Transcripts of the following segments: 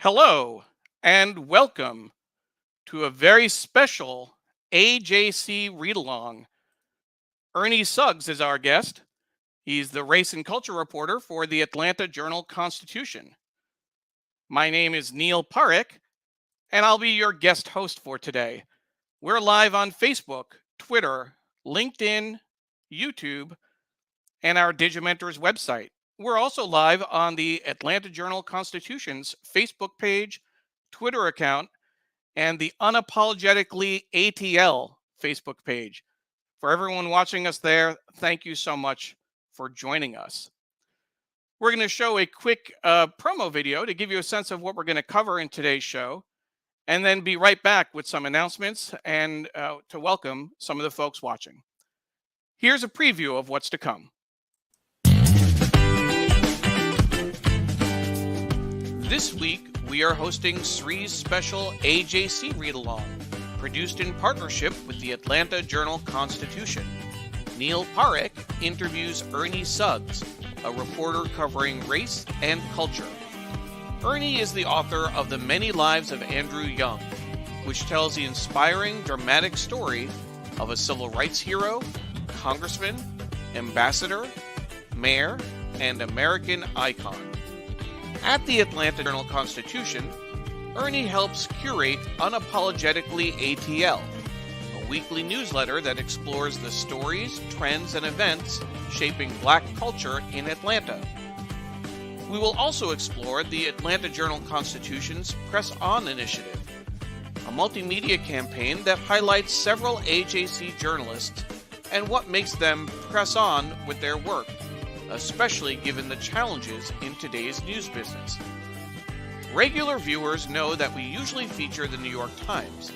Hello and welcome to a very special AJC read-along. Ernie Suggs is our guest. He's the race and culture reporter for the Atlanta Journal-Constitution. My name is Neil Parekh, and I'll be your guest host for today. We're live on Facebook, Twitter, LinkedIn, YouTube, and our Digimentors website. We're also live on the Atlanta Journal-Constitution's Facebook page, Twitter account, and the Unapologetically ATL Facebook page. For everyone watching us there, thank you so much for joining us. We're going to show a quick promo video to give you a sense of what we're going to cover in today's show, and then be right back with some announcements and to welcome some of the folks watching. Here's a preview of what's to come. This week, we are hosting SRI's special AJC read-along, produced in partnership with the Atlanta Journal-Constitution. Neil Parekh interviews Ernie Suggs, a reporter covering race and culture. Ernie is the author of The Many Lives of Andrew Young, which tells the inspiring, dramatic story of a civil rights hero, congressman, ambassador, mayor, and American icon. At the Atlanta Journal-Constitution, Ernie helps curate Unapologetically ATL, a weekly newsletter that explores the stories, trends, and events shaping Black culture in Atlanta. We will also explore the Atlanta Journal-Constitution's Press On initiative, a multimedia campaign that highlights several AJC journalists and what makes them press on with their work, especially given the challenges in today's news business. Regular viewers know that we usually feature the New York Times.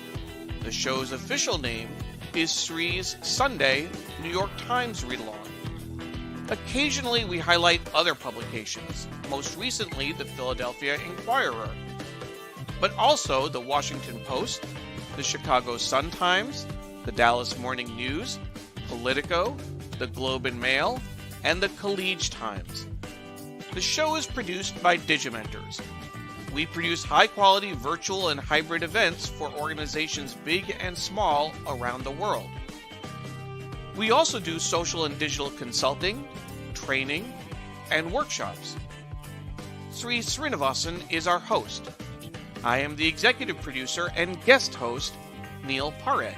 The show's official name is SRI's Sunday New York Times read-along. Occasionally, we highlight other publications, most recently the Philadelphia Inquirer, but also the Washington Post, the Chicago Sun-Times, the Dallas Morning News, Politico, the Globe and Mail, and the Collegian Times. The show is produced by Digimentors. We produce high-quality virtual and hybrid events for organizations big and small around the world. We also do social and digital consulting, training, and workshops. Sri Srinivasan is our host. I am the executive producer and guest host, Neil Parekh.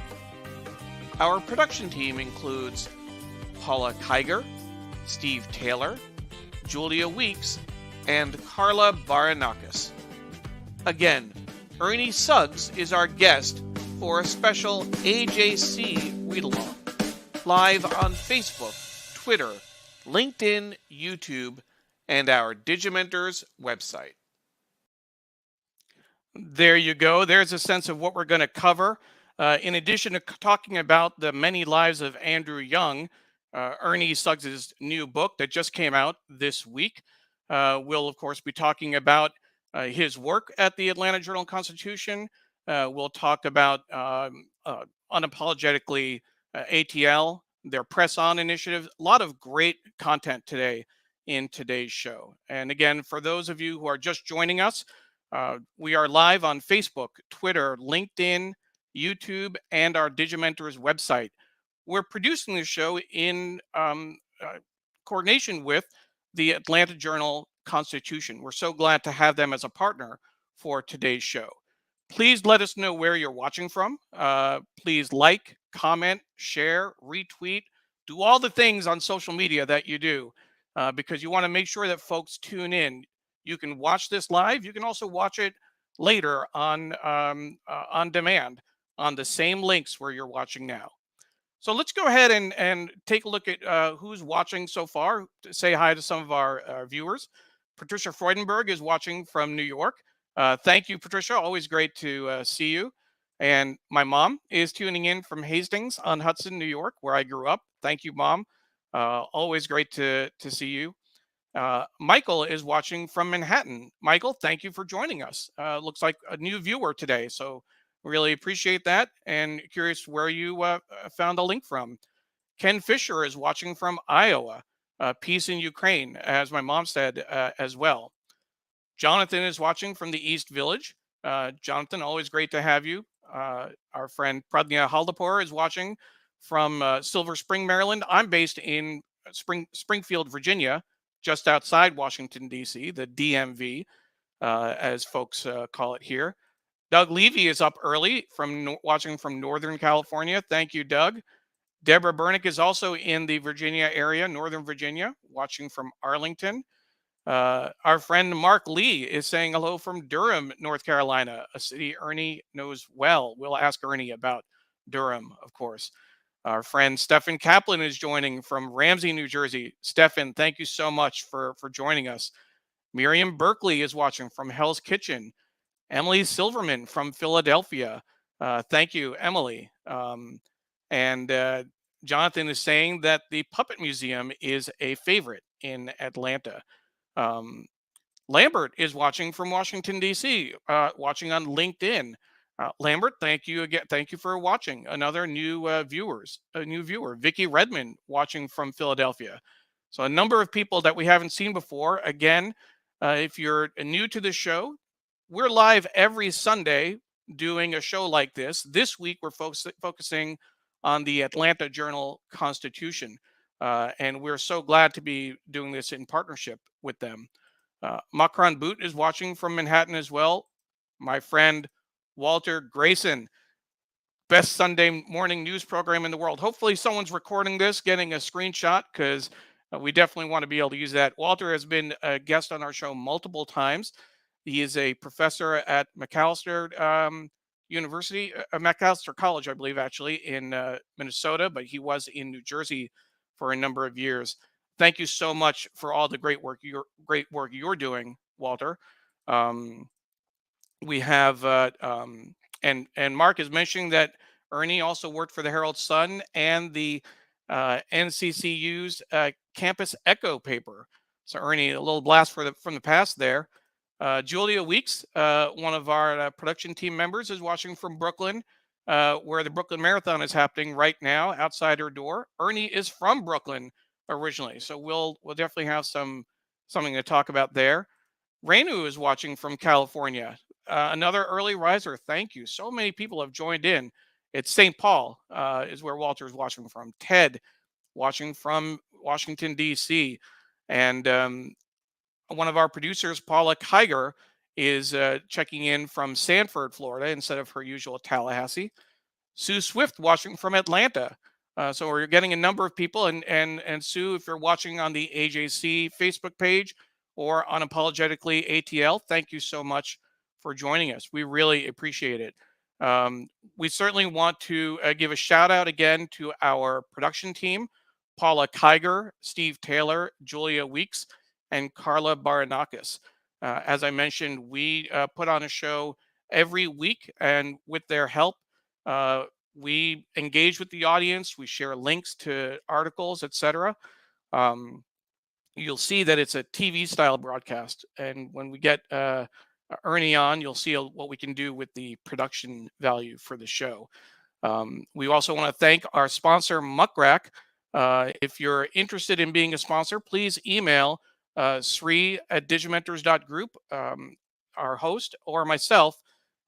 Our production team includes Paula Kiger, Steve Taylor, Julia Weeks, and Carla Baranakis. Again, Ernie Suggs is our guest for a special AJC read-along, live on Facebook, Twitter, LinkedIn, YouTube, and our Digimentors website. There you go. There's a sense of what we're going to cover. In addition to talking about the many lives of Andrew Young, Ernie Suggs' new book that just came out this week, we'll, of course, be talking about his work at the Atlanta Journal-Constitution. We'll talk about Unapologetically ATL, their Press On initiative. A lot of great content today in today's show. And again, for those of you who are just joining us, we are live on Facebook, Twitter, LinkedIn, YouTube, and our Digimentors website. We're producing this show in coordination with the Atlanta Journal-Constitution. We're so glad to have them as a partner for today's show. Please let us know where you're watching from. Please like, comment, share, retweet, do all the things on social media that you do because you want to make sure that folks tune in. You can watch this live. You can also watch it later on demand on the same links where you're watching now. So let's go ahead and take a look at who's watching so far. Say hi to some of our viewers. Patricia Freudenberg is watching from New York. Thank you, Patricia. Always great to see you. And my mom is tuning in from Hastings on Hudson, New York, where I grew up. Thank you, Mom. Always great to see you. Michael is watching from Manhattan. Michael, thank you for joining us. Looks like a new viewer today, so really appreciate that. And curious where you found the link from. Ken Fisher is watching from Iowa. Peace in Ukraine, as my mom said as well. Jonathan is watching from the East Village. Jonathan, always great to have you. Our friend Pradnya Haldapur is watching from Silver Spring, Maryland. I'm based in Springfield, Virginia, just outside Washington, D.C., the DMV, as folks call it here. Doug Levy is up early from watching from Northern California. Thank you, Doug. Deborah Bernick is also in the Virginia area, Northern Virginia, watching from Arlington. Our friend Mark Lee is saying hello from Durham, North Carolina, a city Ernie knows well. We'll ask Ernie about Durham, of course. Our friend Stephen Kaplan is joining from Ramsey, New Jersey. Stephen, thank you so much for joining us. Miriam Berkeley is watching from Hell's Kitchen. Emily Silverman from Philadelphia. Thank you, Emily. And Jonathan is saying that the Puppet Museum is a favorite in Atlanta. Lambert is watching from Washington, D.C., watching on LinkedIn. Lambert, thank you again. Thank you for watching. Another new a new viewer. Vicky Redmond watching from Philadelphia. So a number of people that we haven't seen before. Again, if you're new to the show, we're live every Sunday doing a show like this. This week, we're focusing on the Atlanta Journal-Constitution. And we're so glad to be doing this in partnership with them. Makran Boot is watching from Manhattan as well. My friend Walter Grayson, best Sunday morning news program in the world. Hopefully someone's recording this, getting a screenshot, because we definitely want to be able to use that. Walter has been a guest on our show multiple times. He is a professor at Macalester University, Macalester College, I believe, actually, in Minnesota, but he was in New Jersey for a number of years. Thank you so much for all the great work you're doing, Walter. We have and Mark is mentioning that Ernie also worked for the Herald Sun and the NCCU's Campus Echo paper. So Ernie, a little blast from the past there. Julia Weeks, one of our production team members, is watching from Brooklyn, where the Brooklyn Marathon is happening right now outside her door. Ernie is from Brooklyn originally, so we'll definitely have something to talk about there. Renu is watching from California, another early riser. Thank you. So many people have joined in. It's St. Paul is where Walter is watching from. Ted watching from Washington, D.C. And one of our producers, Paula Kiger, is checking in from Sanford, Florida, instead of her usual Tallahassee. Sue Swift watching from Atlanta. So we're getting a number of people. And Sue, if you're watching on the AJC Facebook page or Unapologetically ATL, thank you so much for joining us. We really appreciate it. We certainly want to give a shout out again to our production team, Paula Kiger, Steve Taylor, Julia Weeks, and Carla Baranakis. As I mentioned, we put on a show every week, and with their help, we engage with the audience. We share links to articles, etc. You'll see that it's a TV-style broadcast, and when we get Ernie on, you'll see what we can do with the production value for the show. We also want to thank our sponsor, Muckrack. If you're interested in being a sponsor, please email Sri@digimentors.group, our host, or myself,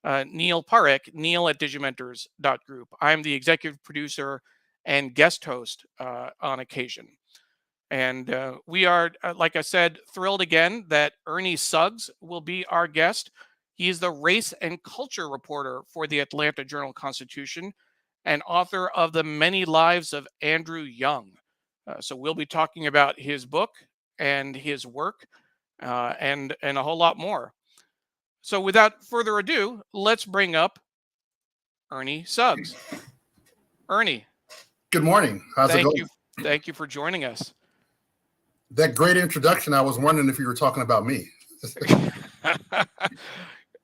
Neil Parekh, Neil@digimentors.group. I'm the executive producer and guest host on occasion. And we are, like I said, thrilled again that Ernie Suggs will be our guest. He is the race and culture reporter for the Atlanta Journal-Constitution and author of The Many Lives of Andrew Young. So we'll be talking about his book and his work and a whole lot more. So without further ado, let's bring up Ernie Suggs. Ernie. Good morning. How's it going? Thank you for joining us. That great introduction, I was wondering if you were talking about me.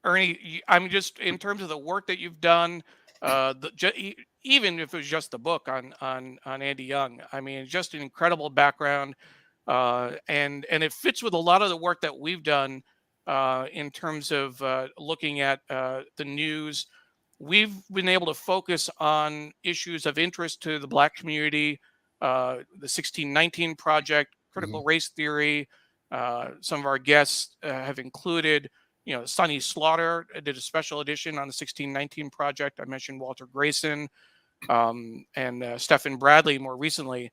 Ernie, I'm just, in terms of the work that you've done, even if it was just the book on Andy Young, I mean, just an incredible background, and it fits with a lot of the work that we've done in terms of looking at the news. We've been able to focus on issues of interest to the Black community, the 1619 Project, critical race theory, Some of our guests have included, Sonny Slaughter did a special edition on the 1619 Project. I mentioned Walter Grayson, and Stephen Bradley more recently.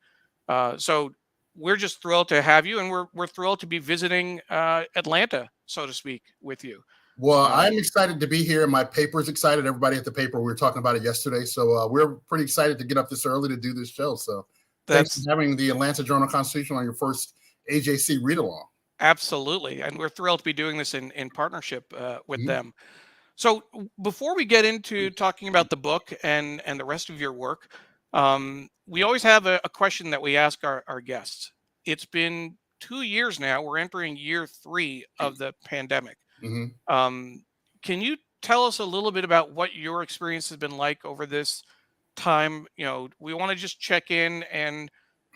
So we're just thrilled to have you, and we're thrilled to be visiting Atlanta, so to speak, with you. Well, I'm excited to be here. My paper's excited. Everybody at the paper, we were talking about it yesterday. So we're pretty excited to get up this early to do this show. So thanks for having the Atlanta Journal-Constitution on your first AJC read-along. Absolutely. And we're thrilled to be doing this in partnership with them. So before we get into talking about the book and the rest of your work, we always have a question that we ask our guests. It's been 2 years now. We're entering year 3 of the pandemic. Can you tell us a little bit about what your experience has been like over this time? We want to just check in and,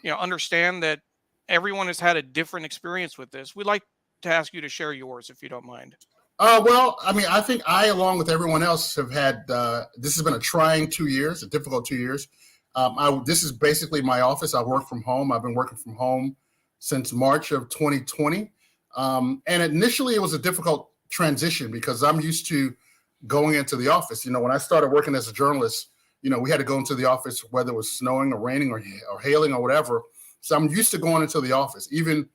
understand that everyone has had a different experience with this. We'd like to ask you to share yours, if you don't mind. Well, I mean, I think I, along with everyone else, have had, this has been a trying 2 years, a difficult 2 years. This is basically my office. I work from home. I've been working from home since March of 2020. And initially it was a difficult transition because I'm used to going into the office. When I started working as a journalist, we had to go into the office, whether it was snowing or raining or hailing or whatever. So I'm used to going into the office. Even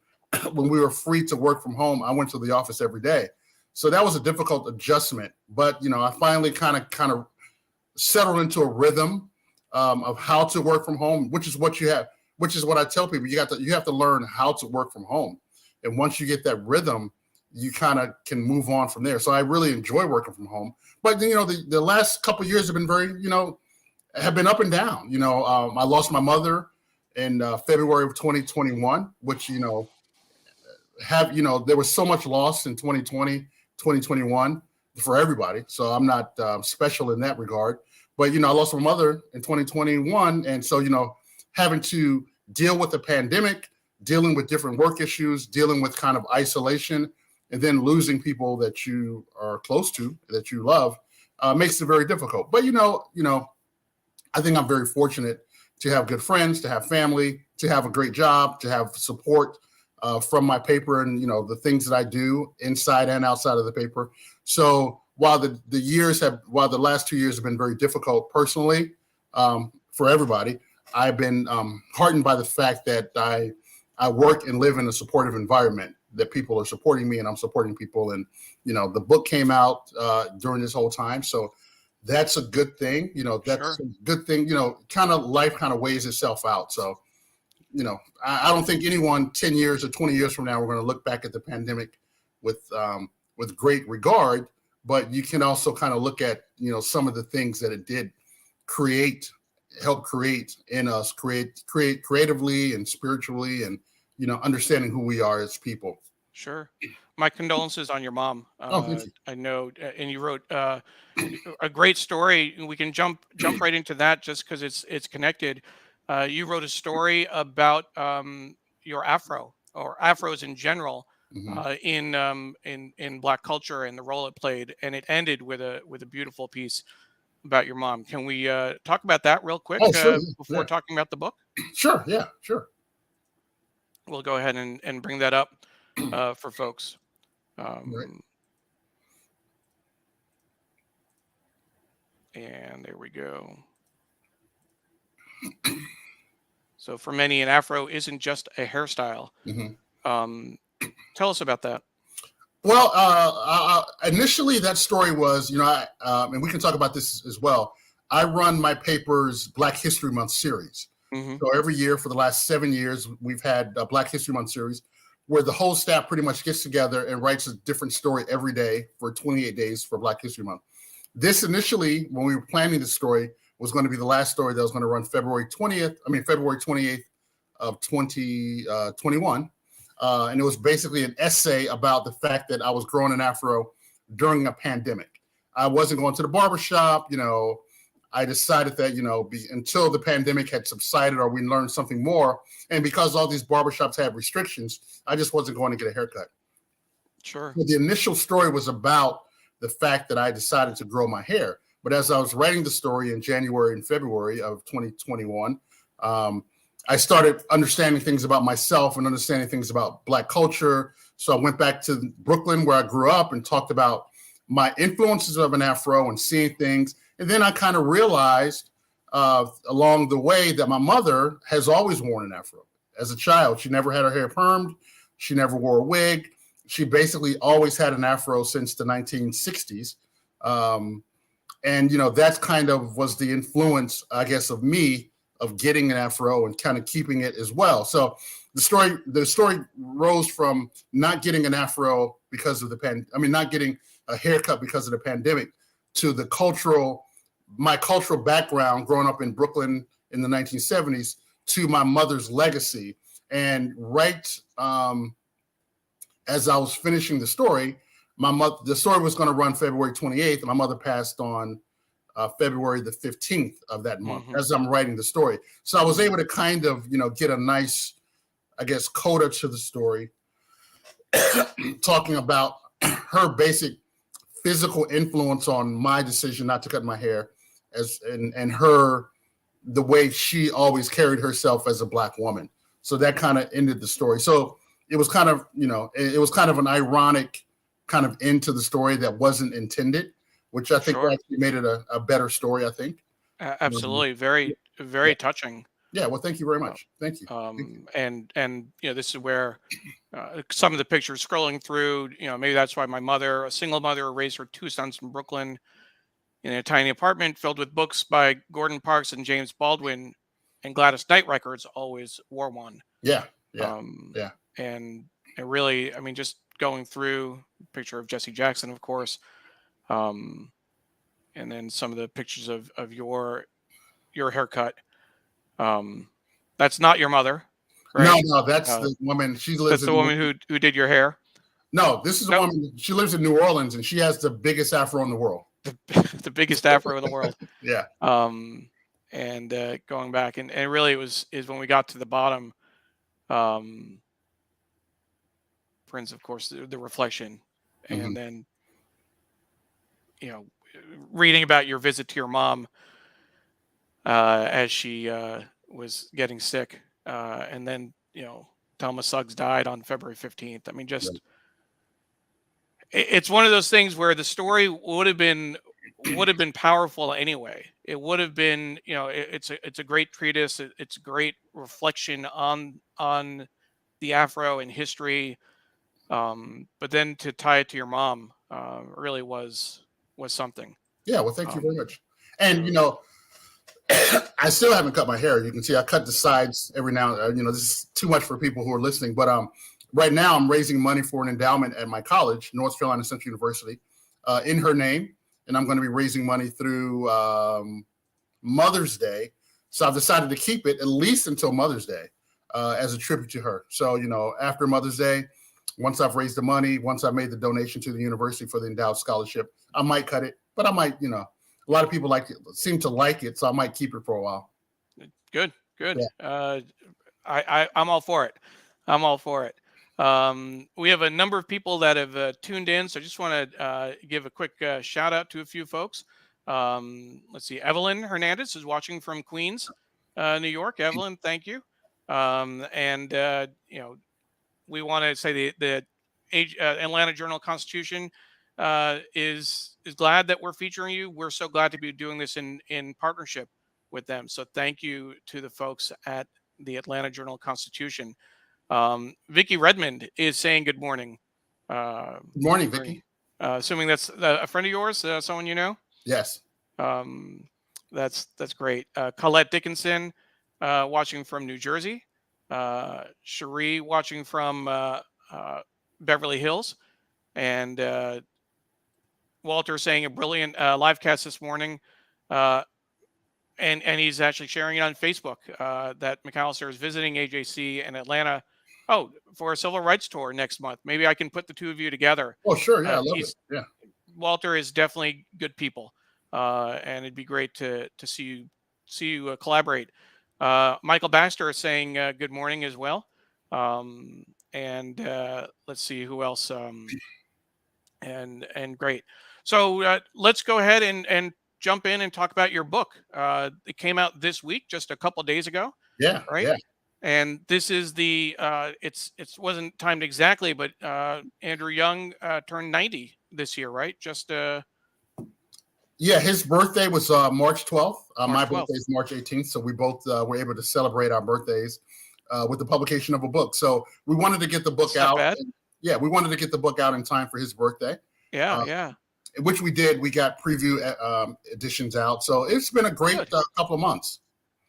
when we were free to work from home, I went to the office every day. So that was a difficult adjustment. But, I finally kind of settled into a rhythm of how to work from home, which is what I tell people. You have to learn how to work from home. And once you get that rhythm, you kind of can move on from there. So I really enjoy working from home. But, the last couple of years have been very, have been up and down. I lost my mother in February of 2021, which, there was so much loss in 2020, 2021 for everybody. So I'm not special in that regard. But, I lost my mother in 2021. And so, having to deal with the pandemic, dealing with different work issues, dealing with kind of isolation, and then losing people that you are close to, that you love, makes it very difficult. But, I think I'm very fortunate to have good friends, to have family, to have a great job, to have support from my paper and, the things that I do inside and outside of the paper. So while the last 2 years have been very difficult personally for everybody, I've been heartened by the fact that I work and live in a supportive environment, that people are supporting me and I'm supporting people. And, the book came out during this whole time. So that's a good thing. That's a good thing, kind of life kind of weighs itself out. So, I don't think anyone 10 years or 20 years from now, we're going to look back at the pandemic with great regard, but you can also kind of look at, some of the things that it did help create in us, create creatively and spiritually and, understanding who we are as people. Sure. My condolences on your mom. Thank you. I know, and you wrote a great story. We can jump right into that just because it's connected. You wrote a story about your afro or afros in general in Black culture and the role it played, and it ended with a beautiful piece about your mom. Can we talk about that real quick before talking about the book? Sure. Yeah. Sure. We'll go ahead and bring that up for folks. Right. And there we go. So for many, an afro isn't just a hairstyle. Tell us about that. Well, initially that story was, and we can talk about this as well. I run my paper's Black History Month series. So every year for the last 7 years, we've had a Black History Month series where the whole staff pretty much gets together and writes a different story every day for 28 days for Black History Month. This initially, when we were planning the story, was going to be the last story that was going to run February 28th of 2021. And it was basically an essay about the fact that I was growing an afro during a pandemic. I wasn't going to the barbershop. I decided that, until the pandemic had subsided or we learned something more, and because all these barbershops had restrictions, I just wasn't going to get a haircut. Sure. But the initial story was about the fact that I decided to grow my hair. But as I was writing the story in January and February of 2021, I started understanding things about myself and understanding things about Black culture. So I went back to Brooklyn, where I grew up, and talked about my influences of an Afro and seeing things. And then I kind of realized along the way that my mother has always worn an Afro. As a child, she never had her hair permed. She never wore a wig. She basically always had an Afro since the 1960s. And, you know, that's kind of was the influence, I guess, of me of getting an Afro and kind of keeping it as well. So the story rose from not getting an Afro because of not getting a haircut because of the pandemic, to my cultural background growing up in Brooklyn in the 1970s, to my mother's legacy. And right as I was finishing the story, the story was going to run February 28th, and my mother passed on February the 15th of that month, as I'm writing the story. So I was able to kind of, you know, get a nice, I guess, coda to the story, talking about her basic physical influence on my decision not to cut my hair, and the way she always carried herself as a Black woman. So that kind of ended the story. So it was kind of, you know, it was kind of an ironic kind of end to the story that wasn't intended, which I think actually made it a better story, I think. Absolutely. Very, very touching. Yeah. Well, thank you very much. Thank you. And, you know, this is where some of the pictures scrolling through, you know, maybe that's why my mother, a single mother, raised her 2 sons in Brooklyn in a tiny apartment filled with books by Gordon Parks and James Baldwin, and Gladys Knight records, always wore one. Yeah. And it really, I mean, just going through a picture of Jesse Jackson, of course, and then some of the pictures of your haircut. That's not your mother, right? No, that's the woman. She lives. That's the woman who did your hair. No, this is a woman. She lives in New Orleans, and she has the biggest Afro in the world. The biggest Afro in the world. Yeah. And going back, and really is when we got to the bottom. Friends, of course, the reflection, and then, you know, reading about your visit to your mom as she was getting sick, and then, you know, Ernie Suggs died on February 15th. I mean, just it's one of those things where the story would have been powerful anyway. It would have been, you know, it's a great treatise. It's a great reflection on the Afro and history. But then to tie it to your mom really was something. Yeah, well, thank you very much. And, you know, I still haven't cut my hair. You can see I cut the sides every now. You know, this is too much for people who are listening. But right now I'm raising money for an endowment at my college, North Carolina Central University, in her name. And I'm going to be raising money through Mother's Day. So I've decided to keep it at least until Mother's Day as a tribute to her. So, you know, after Mother's Day, once I've raised the money, once I've made the donation to the university for the endowed scholarship, I might cut it. But I might, you know, a lot of people seem to like it, so I might keep it for a while. Good. Yeah. I'm all for it. I'm all for it. We have a number of people that have tuned in, so I just want to give a quick shout out to a few folks. Let's see. Evelyn Hernandez is watching from Queens, New York. Evelyn, thank you. And you know, we want to say the Atlanta Journal-Constitution is glad that we're featuring you. We're so glad to be doing this in partnership with them. So thank you to the folks at the Atlanta Journal-Constitution. Vicky Redmond is saying good morning. Good morning, Vicky. Assuming that's a friend of yours, someone you know? Yes. That's great. Colette Dickinson watching from New Jersey. Cherie watching from Beverly Hills. And Walter saying a brilliant live cast this morning. And he's actually sharing it on Facebook that McAllister is visiting AJC in Atlanta. Oh, for a civil rights tour next month. Maybe I can put the two of you together. Oh, sure. Yeah, I love it. Yeah. Walter is definitely good people. And it'd be great to see you collaborate. Michael Baxter is saying good morning as well. And let's see who else. And great. So let's go ahead and jump in and talk about your book. It came out this week, just a couple of days ago. Yeah. Right. Yeah. And this is the it wasn't timed exactly, but Andrew Young turned 90 this year, right? Just Yeah, his birthday was March 12th. March My 12th. birthday is March 18th, so we both were able to celebrate our birthdays with the publication of a book. So we wanted to get the book That's not out. bad. Yeah, we wanted to get the book out in time for his birthday. Yeah, yeah. Which we did. We got preview editions out. So it's been a great couple of months.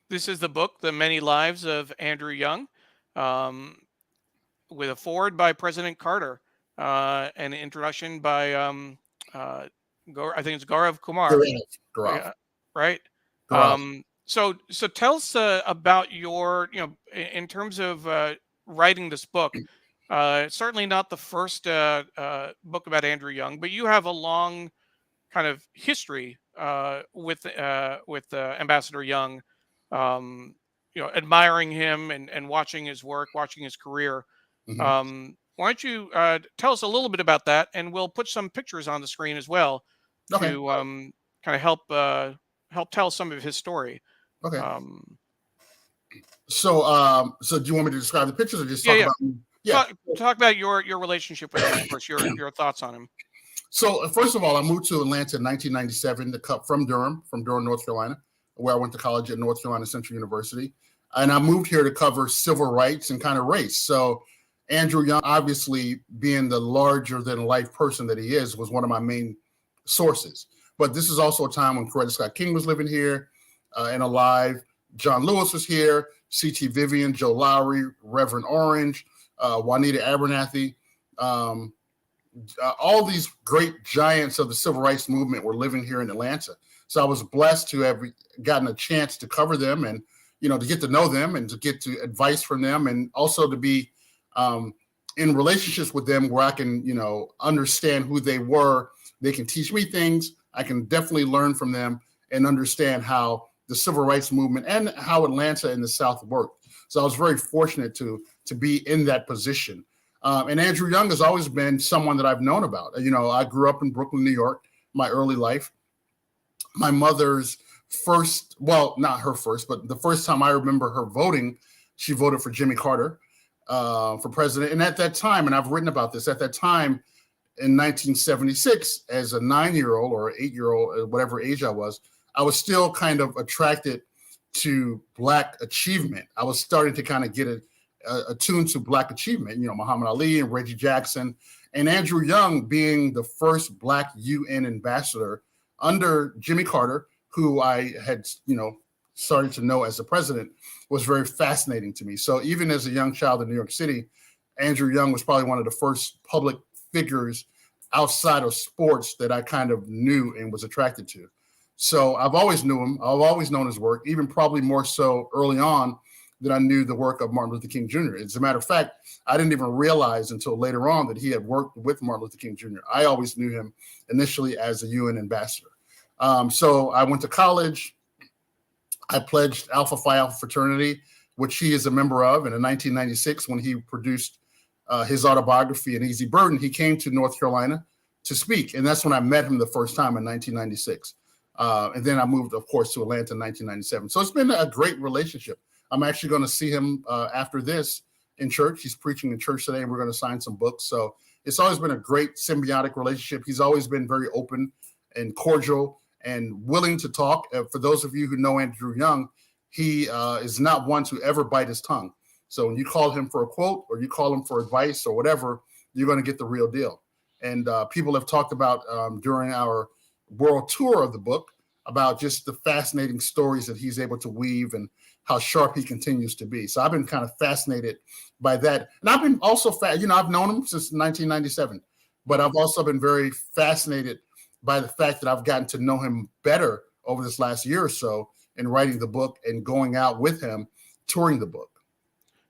This is the book, The Many Lives of Andrew Young, with a foreword by President Carter, and an introduction by, I think it's Gaurav Kumar, Gaurav. right? Gaurav. So tell us about your, in terms of writing this book. Certainly not the first book about Andrew Young, but you have a long kind of history with Ambassador Young, admiring him and watching his work, watching his career. Mm-hmm. Why don't you tell us a little bit about that, and we'll put some pictures on the screen as well to kind of help tell some of his story. Okay. So do you want me to describe the pictures or just talk about? Yeah. Talk about your relationship with him, of course, your thoughts on him. So first of all, I moved to Atlanta in 1997 from Durham, North Carolina, where I went to college at North Carolina Central University. And I moved here to cover civil rights and kind of race. So Andrew Young, obviously being the larger than life person that he is, was one of my main sources. But this is also a time when Coretta Scott King was living here and alive. John Lewis was here, C.T. Vivian, Joe Lowry, Reverend Orange, Juanita Abernathy. All these great giants of the civil rights movement were living here in Atlanta. So I was blessed to have gotten a chance to cover them and, to get to know them and to get to advice from them, and also to be in relationships with them where I can, understand who they were. They can teach me things. I can definitely learn from them and understand how the civil rights movement and how Atlanta and the South worked. So I was very fortunate to be in that position. And Andrew Young has always been someone that I've known about. I grew up in Brooklyn, New York, my early life. My mother's not her first, but the first time I remember her voting, she voted for Jimmy Carter for president. And at that time, and I've written about this, at that time in 1976, as a 9-year-old or 8-year-old, whatever age I was still kind of attracted to Black achievement. I was starting to kind of get attuned to Black achievement, Muhammad Ali and Reggie Jackson, and Andrew Young being the first Black UN ambassador under Jimmy Carter, who I had, started to know as the president, was very fascinating to me. So even as a young child in New York City, Andrew Young was probably one of the first public figures outside of sports that I kind of knew and was attracted to. So I've always knew him. I've always known his work, even probably more so early on than I knew the work of Martin Luther King Jr. As a matter of fact, I didn't even realize until later on that he had worked with Martin Luther King Jr. I always knew him initially as a UN ambassador. So I went to college. I pledged Alpha Phi Alpha fraternity, which he is a member of. And in 1996, when he produced his autobiography, An Easy Burden, he came to North Carolina to speak. And that's when I met him the first time in 1996. And then I moved, of course, to Atlanta in 1997. So it's been a great relationship. I'm actually going to see him after this in church. He's preaching in church today, and we're going to sign some books. So it's always been a great symbiotic relationship. He's always been very open and cordial and willing to talk. For those of you who know Andrew Young, he is not one to ever bite his tongue. So when you call him for a quote or you call him for advice or whatever, you're going to get the real deal. And people have talked about during our world tour of the book about just the fascinating stories that he's able to weave and how sharp he continues to be. So I've been kind of fascinated by that. And I've been also, I've known him since 1997, but I've also been very fascinated by the fact that I've gotten to know him better over this last year or so in writing the book and going out with him, touring the book.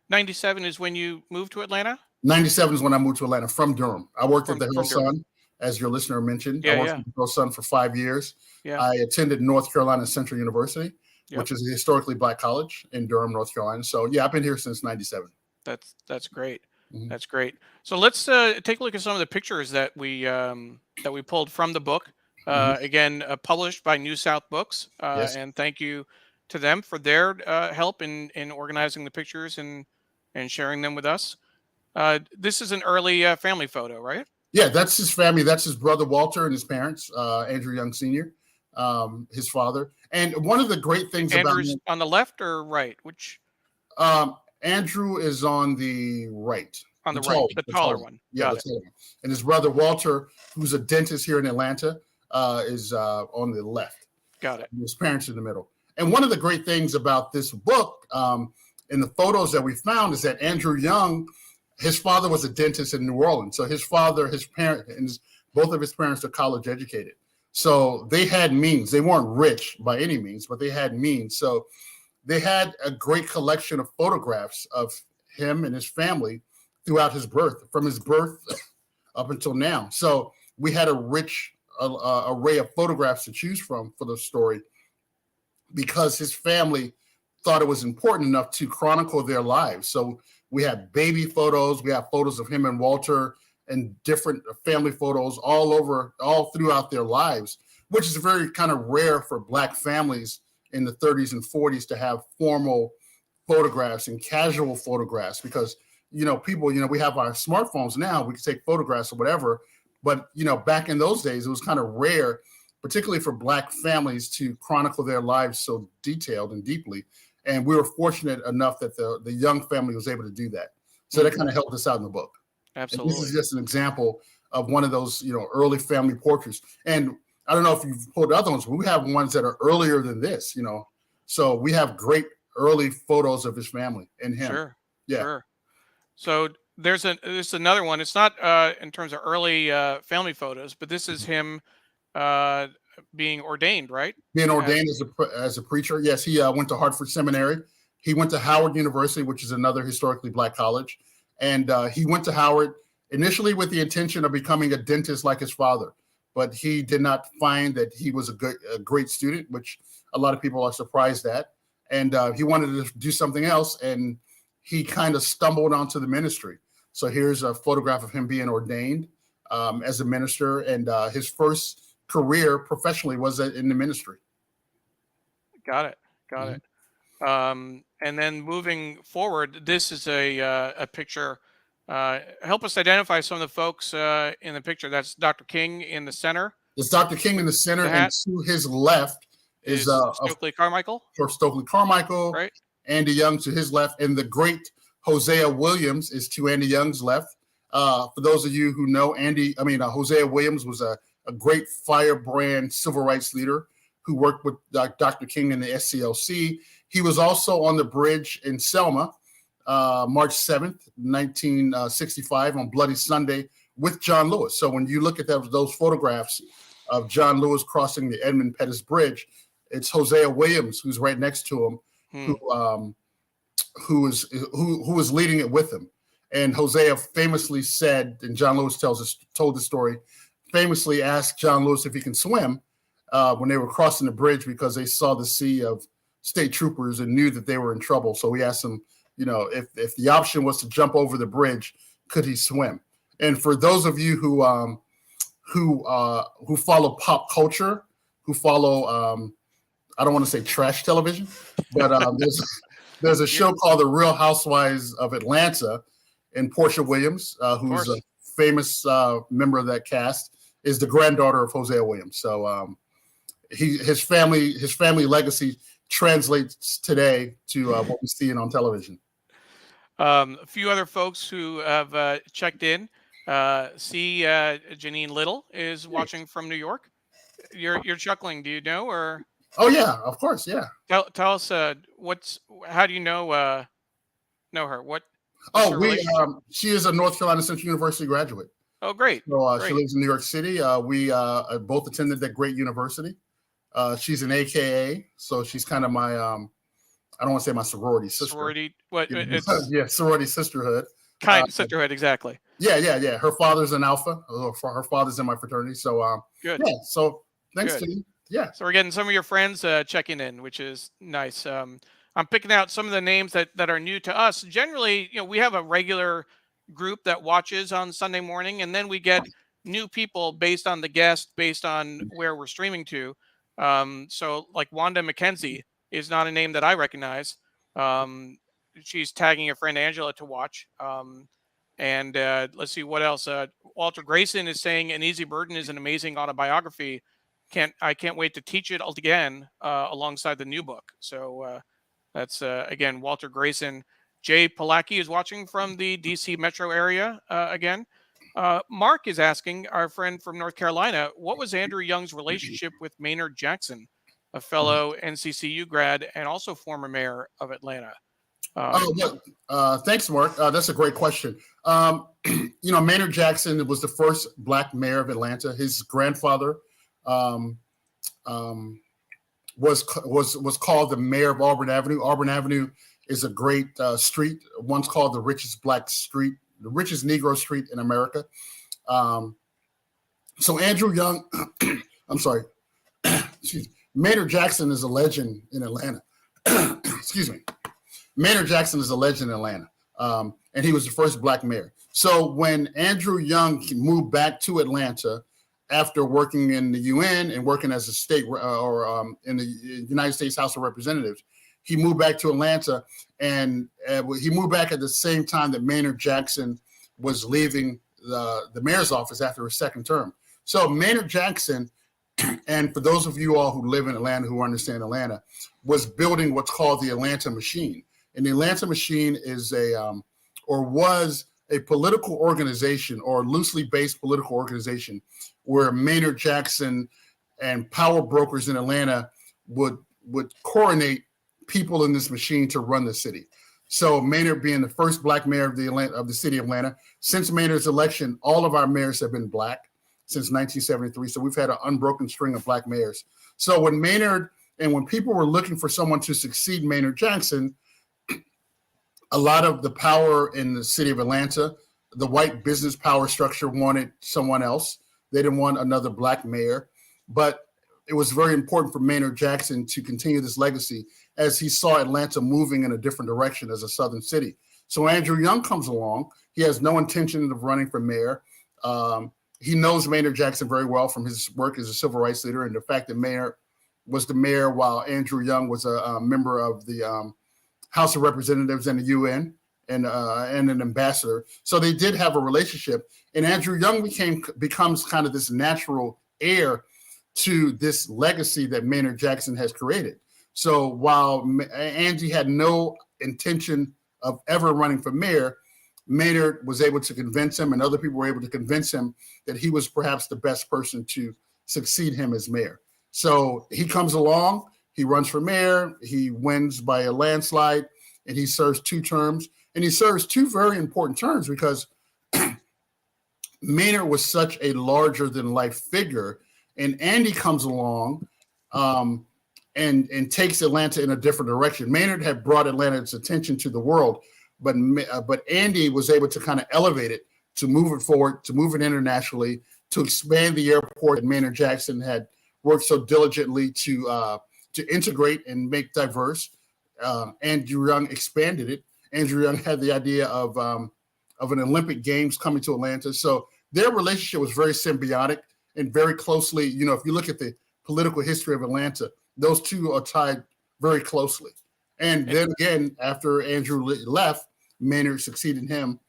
97 is when you moved to Atlanta? 97 is when I moved to Atlanta from Durham. I worked at the Hill Sun, as your listener mentioned. I worked at the Hill Sun for 5 years. Yeah. I attended North Carolina Central University, which is a historically Black college in Durham, North Carolina. So yeah, I've been here since 97. That's great. Mm-hmm. That's great. So let's take a look at some of the pictures that we pulled from the book. Again, published by New South Books. Yes. And thank you to them for their help in organizing the pictures and sharing them with us. This is an early family photo, right? Yeah, that's his family. That's his brother Walter and his parents, Andrew Young Sr., his father. And one of the great things about Andrew's on the left or right? Which Andrew is on the right, on the right, the taller one. one. Yeah, Got the it. taller one. And his brother Walter, who's a dentist here in Atlanta, is on the left. Got it. His parents in the middle. And one of the great things about this book, in the photos that we found, is that Andrew Young, his father was a dentist in New Orleans. So his father, his parent, and both of his parents are college educated. So they had means. They weren't rich by any means, but they had means. So they had a great collection of photographs of him and his family throughout his birth, from his birth up until now. So we had a rich array of photographs to choose from for the story, because his family thought it was important enough to chronicle their lives. So we have baby photos, we have photos of him and Walter, and different family photos all throughout their lives, which is very kind of rare for Black families in the 30s and 40s to have formal photographs and casual photographs, because people, we have our smartphones now, we can take photographs or whatever, but back in those days it was kind of rare, particularly for Black families, to chronicle their lives so detailed and deeply. And we were fortunate enough that the Young family was able to do that. So that kind of helped us out in the book. Absolutely. And this is just an example of one of those, early family portraits. And I don't know if you've pulled other ones, but we have ones that are earlier than this, So we have great early photos of his family and him. Sure. Yeah. Sure. So there's another one. It's not in terms of early family photos, but this is him being ordained, right? Being ordained as a preacher. Yes, he went to Hartford Seminary. He went to Howard University, which is another historically Black college. And he went to Howard initially with the intention of becoming a dentist like his father. But he did not find that he was a great student, which a lot of people are surprised at. And he wanted to do something else, and he kind of stumbled onto the ministry. So here's a photograph of him being ordained as a minister, and his first career professionally was in the ministry. Got it. Got it. And then moving forward, this is a picture. Help us identify some of the folks in the picture. That's Dr. King in the center. It's Dr. King in the center, and to his left is Stokely Carmichael. For Stokely Carmichael, right? Andy Young to his left, and the great Hosea Williams is to Andy Young's left. For those of you who know, Hosea Williams was a great firebrand civil rights leader who worked with Dr. King in the SCLC. He was also on the bridge in Selma, March 7th, 1965, on Bloody Sunday with John Lewis. So when you look at those photographs of John Lewis crossing the Edmund Pettus Bridge, it's Hosea Williams who's right next to him, who was leading it with him. And Hosea famously said, and John Lewis told the story, famously asked John Lewis if he can swim when they were crossing the bridge, because they saw the sea of state troopers and knew that they were in trouble. So he asked him, if the option was to jump over the bridge, could he swim? And for those of you who follow pop culture, who follow I don't want to say trash television, but there's a show called The Real Housewives of Atlanta, and Portia Williams, who's a famous member of that cast, is the granddaughter of Hosea Williams. So his family legacy translates today to what we see on television. A few other folks who have checked in. Janine Little is watching from New York. You're chuckling. Do you know, or? Oh yeah, of course, yeah. Tell us how do you know her? She is a North Carolina Central University graduate. Oh, great. So great. She lives in New York City. We both attended that great university. She's an AKA, so she's kind of my I don't want to say my sorority sister. Sorority, what? Yeah, sorority sisterhood. Sisterhood, exactly. Yeah. Her father's an Alpha. Her father's in my fraternity. So good. Yeah. So thanks to you. Yeah. So we're getting some of your friends checking in, which is nice. I'm picking out some of the names that are new to us. Generally, we have a regular group that watches on Sunday morning, and then we get new people based on the guest, based on where we're streaming to. So like Wanda McKenzie is not a name that I recognize. She's tagging a friend Angela to watch. And let's see what else. Walter Grayson is saying An Easy Burden is an amazing autobiography. I can't wait to teach it again alongside the new book. So that's again Walter Grayson. Jay Palaki is watching from the DC metro area again. Mark is asking, our friend from North Carolina, what was Andrew Young's relationship with Maynard Jackson, a fellow NCCU grad and also former mayor of Atlanta? Thanks, Mark. That's a great question. Maynard Jackson was the first Black mayor of Atlanta. His grandfather was called the mayor of Auburn Avenue. Auburn Avenue is a great street, once called the richest Black street, the richest Negro street in America. So Andrew Young, I'm sorry, Maynard Jackson is a legend in Atlanta. Excuse me. Maynard Jackson is a legend in Atlanta, and he was the first Black mayor. So when Andrew Young moved back to Atlanta after working in the UN and working as a state in the United States House of Representatives, he moved back to Atlanta, and he moved back at the same time that Maynard Jackson was leaving the mayor's office after his second term. So Maynard Jackson, and for those of you all who live in Atlanta, who understand Atlanta, was building what's called the Atlanta Machine. And the Atlanta Machine is was a political organization, or loosely based political organization, where Maynard Jackson and power brokers in Atlanta would coronate people in this machine to run the city. So Maynard being the first Black mayor of the city of Atlanta. Since Maynard's election, all of our mayors have been Black since 1973. So we've had an unbroken string of Black mayors. So when people were looking for someone to succeed Maynard Jackson, a lot of the power in the city of Atlanta, the white business power structure, wanted someone else. They didn't want another Black mayor. But it was very important for Maynard Jackson to continue this legacy as he saw Atlanta moving in a different direction as a southern city. So Andrew Young comes along. He has no intention of running for mayor. He knows Maynard Jackson very well from his work as a civil rights leader, and the fact that Maynard was the mayor while Andrew Young was a member of the House of Representatives and the UN and an ambassador. So they did have a relationship, and Andrew Young becomes kind of this natural heir to this legacy that Maynard Jackson has created. So while Angie had no intention of ever running for mayor, Maynard was able to convince him, and other people were able to convince him that he was perhaps the best person to succeed him as mayor. So he comes along, he runs for mayor, he wins by a landslide, and he serves 2 terms. And he serves 2 very important terms because Maynard was such a larger than life figure. And Andy comes along and takes Atlanta in a different direction. Maynard had brought Atlanta's attention to the world, but Andy was able to kind of elevate it, to move it forward, to move it internationally, to expand the airport that Maynard Jackson had worked so diligently to integrate and make diverse. Andrew Young expanded it. Andrew Young had the idea of an Olympic Games coming to Atlanta. So their relationship was very symbiotic and very closely, if you look at the political history of Atlanta, those two are tied very closely. And then again, after Andrew left, Maynard succeeded him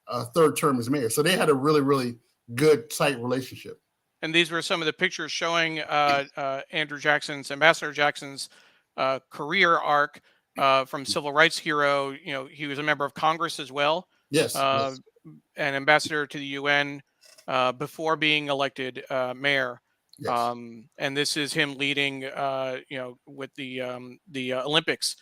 a 3rd term as mayor. So they had a really, really good, tight relationship. And these were some of the pictures showing Ambassador Jackson's career arc from civil rights hero. He was a member of Congress as well. Yes. An ambassador to the UN before being elected mayor. Yes. And this is him leading, with the Olympics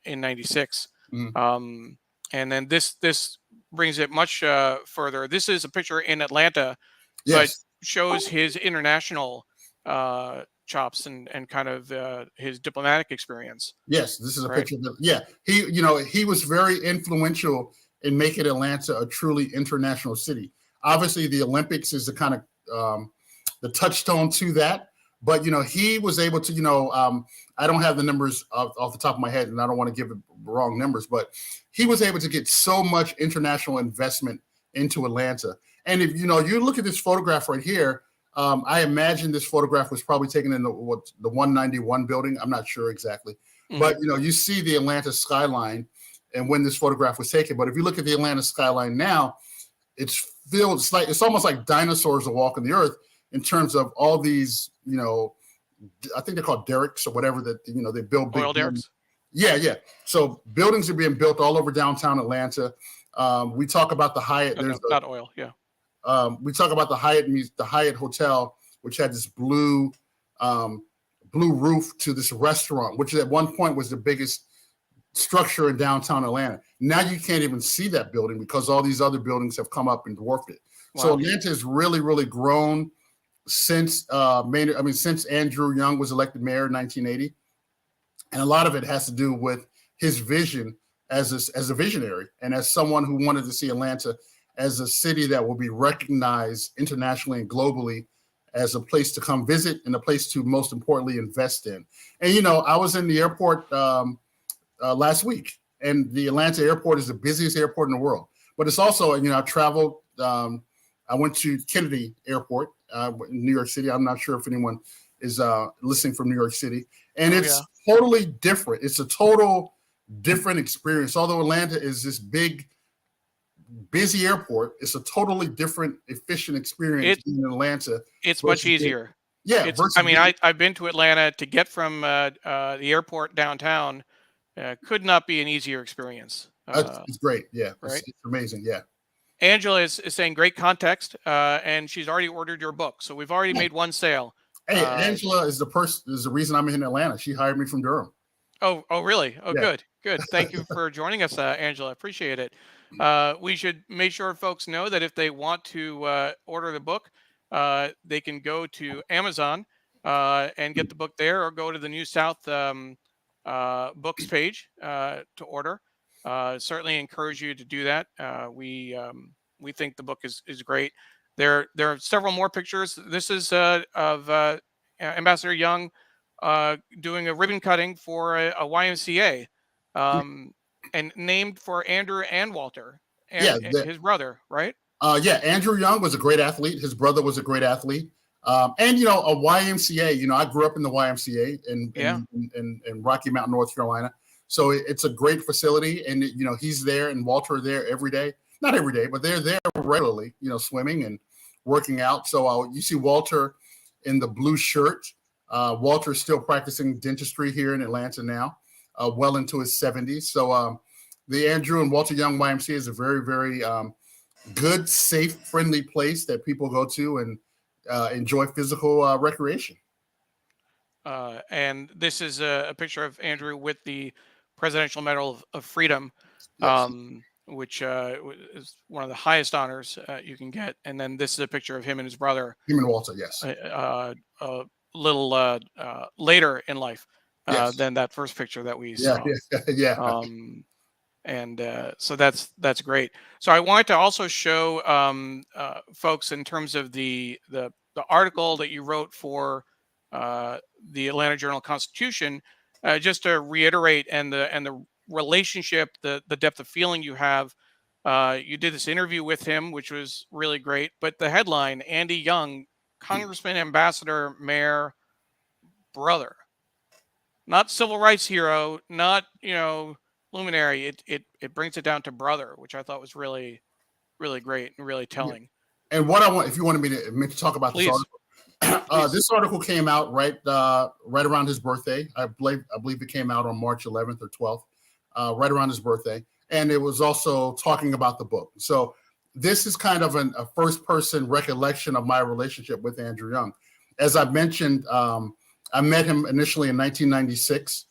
in '96. Mm-hmm. And then this brings it much further. This is a picture in Atlanta, yes. but shows his international chops and kind of his diplomatic experience. Yes, this is a picture. He was very influential in making Atlanta a truly international city. Obviously, the Olympics is the kind of the touchstone to that. But, he was able to, I don't have the numbers off the top of my head, and I don't want to give wrong numbers, but he was able to get so much international investment into Atlanta. And if, you look at this photograph right here, I imagine this photograph was probably taken in the 191 building. I'm not sure exactly, but you see the Atlanta skyline, and when this photograph was taken. But if you look at the Atlanta skyline now, it's filled. It's almost like dinosaurs are walking the earth in terms of all these. I think they're called derricks or whatever that they build big oil derricks. Yeah. So buildings are being built all over downtown Atlanta. We talk about the Hyatt. Not oil. Yeah. We talk about the Hyatt Hotel, which had this blue roof to this restaurant, which at one point was the biggest structure in downtown Atlanta. Now you can't even see that building because all these other buildings have come up and dwarfed it. Wow. So Atlanta has really, really grown since Andrew Young was elected mayor in 1980, and a lot of it has to do with his vision as a visionary and as someone who wanted to see Atlanta as a city that will be recognized internationally and globally as a place to come visit and a place to most importantly invest in. And I was in the airport last week, and the Atlanta airport is the busiest airport in the world. But it's also, I traveled. I went to Kennedy Airport in New York City. I'm not sure if anyone is listening from New York City, and it's totally different. It's a total different experience. Although Atlanta is this big, busy airport, it's a totally different, efficient experience in Atlanta. It's much easier. I've been to Atlanta. To get from the airport downtown could not be an easier experience. It's great. Yeah. Right? It's amazing. Yeah. Angela is saying great context, and she's already ordered your book. So we've already made one sale. Hey, Angela is the reason I'm in Atlanta. She hired me from Durham. Oh, really? Oh, yeah. Good. Thank you for joining us, Angela. Appreciate it. We should make sure folks know that if they want to order the book, they can go to Amazon and get the book there, or go to the New South books page to order. Certainly encourage you to do that. We think the book is great. There are several more pictures. This is of Ambassador Young doing a ribbon cutting for a YMCA, and named for Andrew and Walter, and his brother, right? Andrew Young was a great athlete. His brother was a great athlete. And a YMCA. I grew up in the YMCA in Rocky Mount, North Carolina. So it's a great facility, and he's there, and Walter are there every day. Not every day, but they're there regularly. Swimming and working out. So you see Walter in the blue shirt. Walter's still practicing dentistry here in Atlanta now, well into his 70s. So the Andrew and Walter Young YMCA is a very, very good, safe, friendly place that people go to and enjoy physical recreation. And this is a picture of Andrew with the Presidential Medal of Freedom, which is one of the highest honors you can get. And then this is a picture of him and his brother. Him and Walter, yes. A little later in life than that first picture that we saw. Yeah. So that's great. So I wanted to also show folks in terms of the article that you wrote for the Atlanta Journal-Constitution, just to reiterate, and the relationship, the depth of feeling you have. You did this interview with him, which was really great. But the headline: Andy Young, Congressman, Ambassador, Mayor, brother. Not civil rights hero, not luminary. It brings it down to brother, which I thought was really, really great and really telling. And what I want, if you wanted me to talk about this article, this article came out right around his birthday. I believe it came out on March 11th or 12th, right around his birthday, and it was also talking about the book. So this is kind of a first-person recollection of my relationship with Andrew Young. As I mentioned, I met him initially in 1996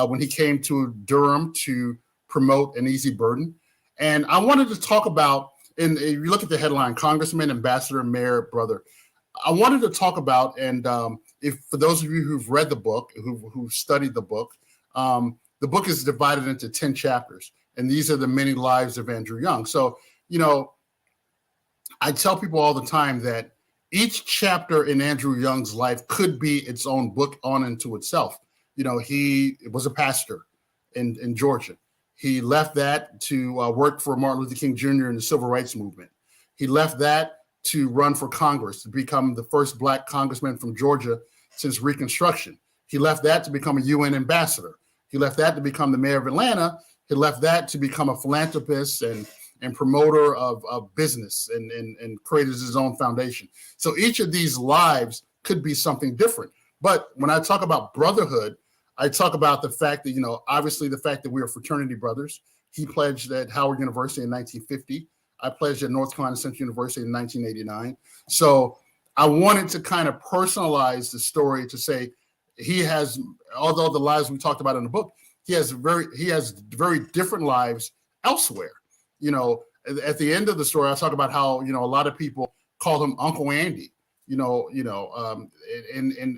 when he came to Durham to promote An Easy Burden. And I wanted to talk about, and if you look at the headline, Congressman, Ambassador, Mayor, Brother. I wanted to talk about, and if for those of you who've read the book, who've studied the book is divided into 10 chapters. And these are the many lives of Andrew Young. So, I tell people all the time that each chapter in Andrew Young's life could be its own book on into itself. He was a pastor in Georgia. He left that to work for Martin Luther King Jr. in the Civil Rights Movement. He left that to run for Congress, to become the first Black congressman from Georgia since Reconstruction. He left that to become a UN ambassador. He left that to become the mayor of Atlanta. He left that to become a philanthropist and promoter of business and created his own foundation. So each of these lives could be something different. But when I talk about brotherhood, I talk about the fact that, obviously the fact that we are fraternity brothers. He pledged at Howard University in 1950. I pledged at North Carolina Central University in 1989. So I wanted to kind of personalize the story to say he has, although the lives we talked about in the book, he has very different lives elsewhere. At the end of the story, I talk about how, a lot of people call him Uncle Andy. In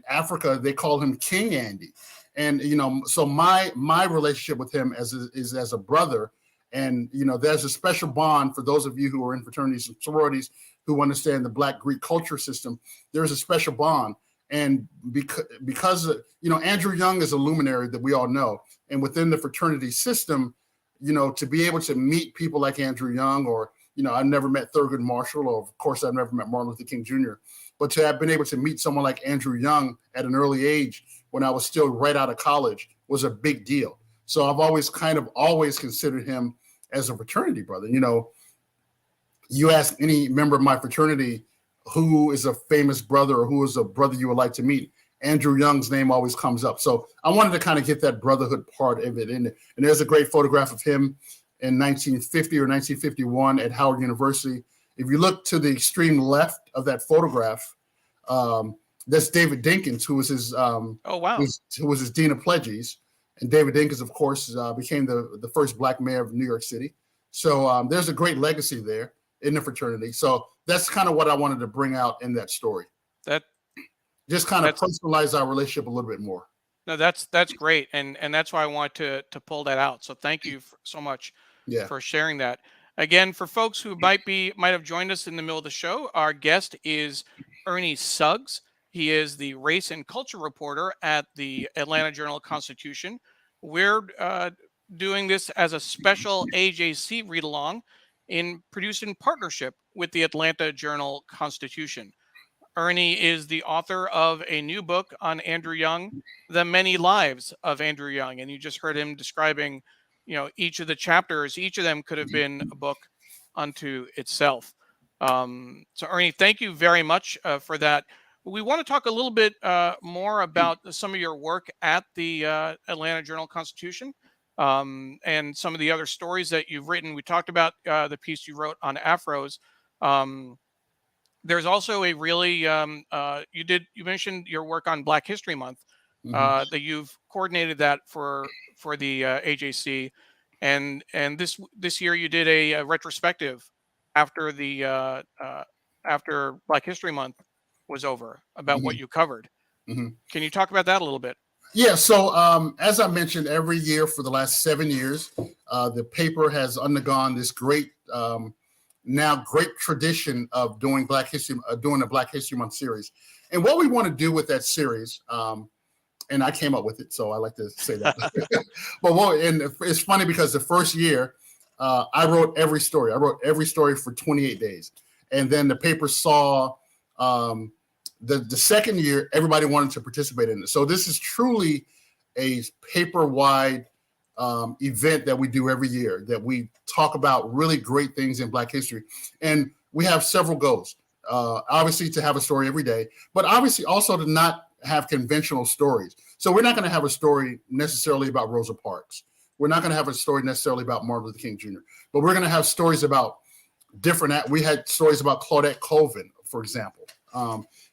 Africa, they call him King Andy. And, so my relationship with him is as a brother. And, there's a special bond for those of you who are in fraternities and sororities who understand the Black Greek culture system. There's a special bond. And because Andrew Young is a luminary that we all know. And within the fraternity system, to be able to meet people like Andrew Young, or, I've never met Thurgood Marshall, or of course, I've never met Martin Luther King Jr., but to have been able to meet someone like Andrew Young at an early age when I was still right out of college was a big deal. So I've always considered him as a fraternity brother. You ask any member of my fraternity who is a famous brother or who is a brother you would like to meet, Andrew Young's name always comes up. So I wanted to kind of get that brotherhood part of it in it. And there's a great photograph of him in 1950 or 1951 at Howard University. If you look to the extreme left of that photograph, that's David Dinkins, who was his who was his dean of pledges. And David Dinkins, of course, became the first Black mayor of New York City. So there's a great legacy there in the fraternity. So that's kind of what I wanted to bring out in that story. That just kind of personalize our relationship a little bit more. No, that's great, and that's why I want to pull that out. So thank you so much for sharing that. Again, for folks who might have joined us in the middle of the show, our guest is Ernie Suggs. He is the race and culture reporter at the Atlanta Journal-Constitution. We're doing this as a special AJC read-along produced in partnership with the Atlanta Journal-Constitution. Ernie is the author of a new book on Andrew Young, The Many Lives of Andrew Young. And you just heard him describing, each of the chapters. Each of them could have been a book unto itself. So Ernie, thank you very much for that. We want to talk a little bit more about some of your work at the Atlanta Journal-Constitution and some of the other stories that you've written. We talked about the piece you wrote on afros. There's also a really you mentioned your work on Black History Month, that you've coordinated that for the AJC, and this year you did a retrospective after the after Black History Month was over about what you covered. Can you talk about that a little bit? Yeah. So as I mentioned, every year for the last 7 years, the paper has undergone this great tradition of doing doing a Black History Month series. And what we want to do with that series, and I came up with it, so I like to say that. And it's funny because the first year, I wrote every story. I wrote every story for 28 days. And then the paper saw the second year, everybody wanted to participate in it. So this is truly a paper-wide event that we do every year, that we talk about really great things in Black history. And we have several goals. Obviously to have a story every day, but obviously also to not have conventional stories. So we're not going to have a story necessarily about Rosa Parks. We're not going to have a story necessarily about Martin Luther King Jr., but we're going to have stories about we had stories about Claudette Colvin, for example.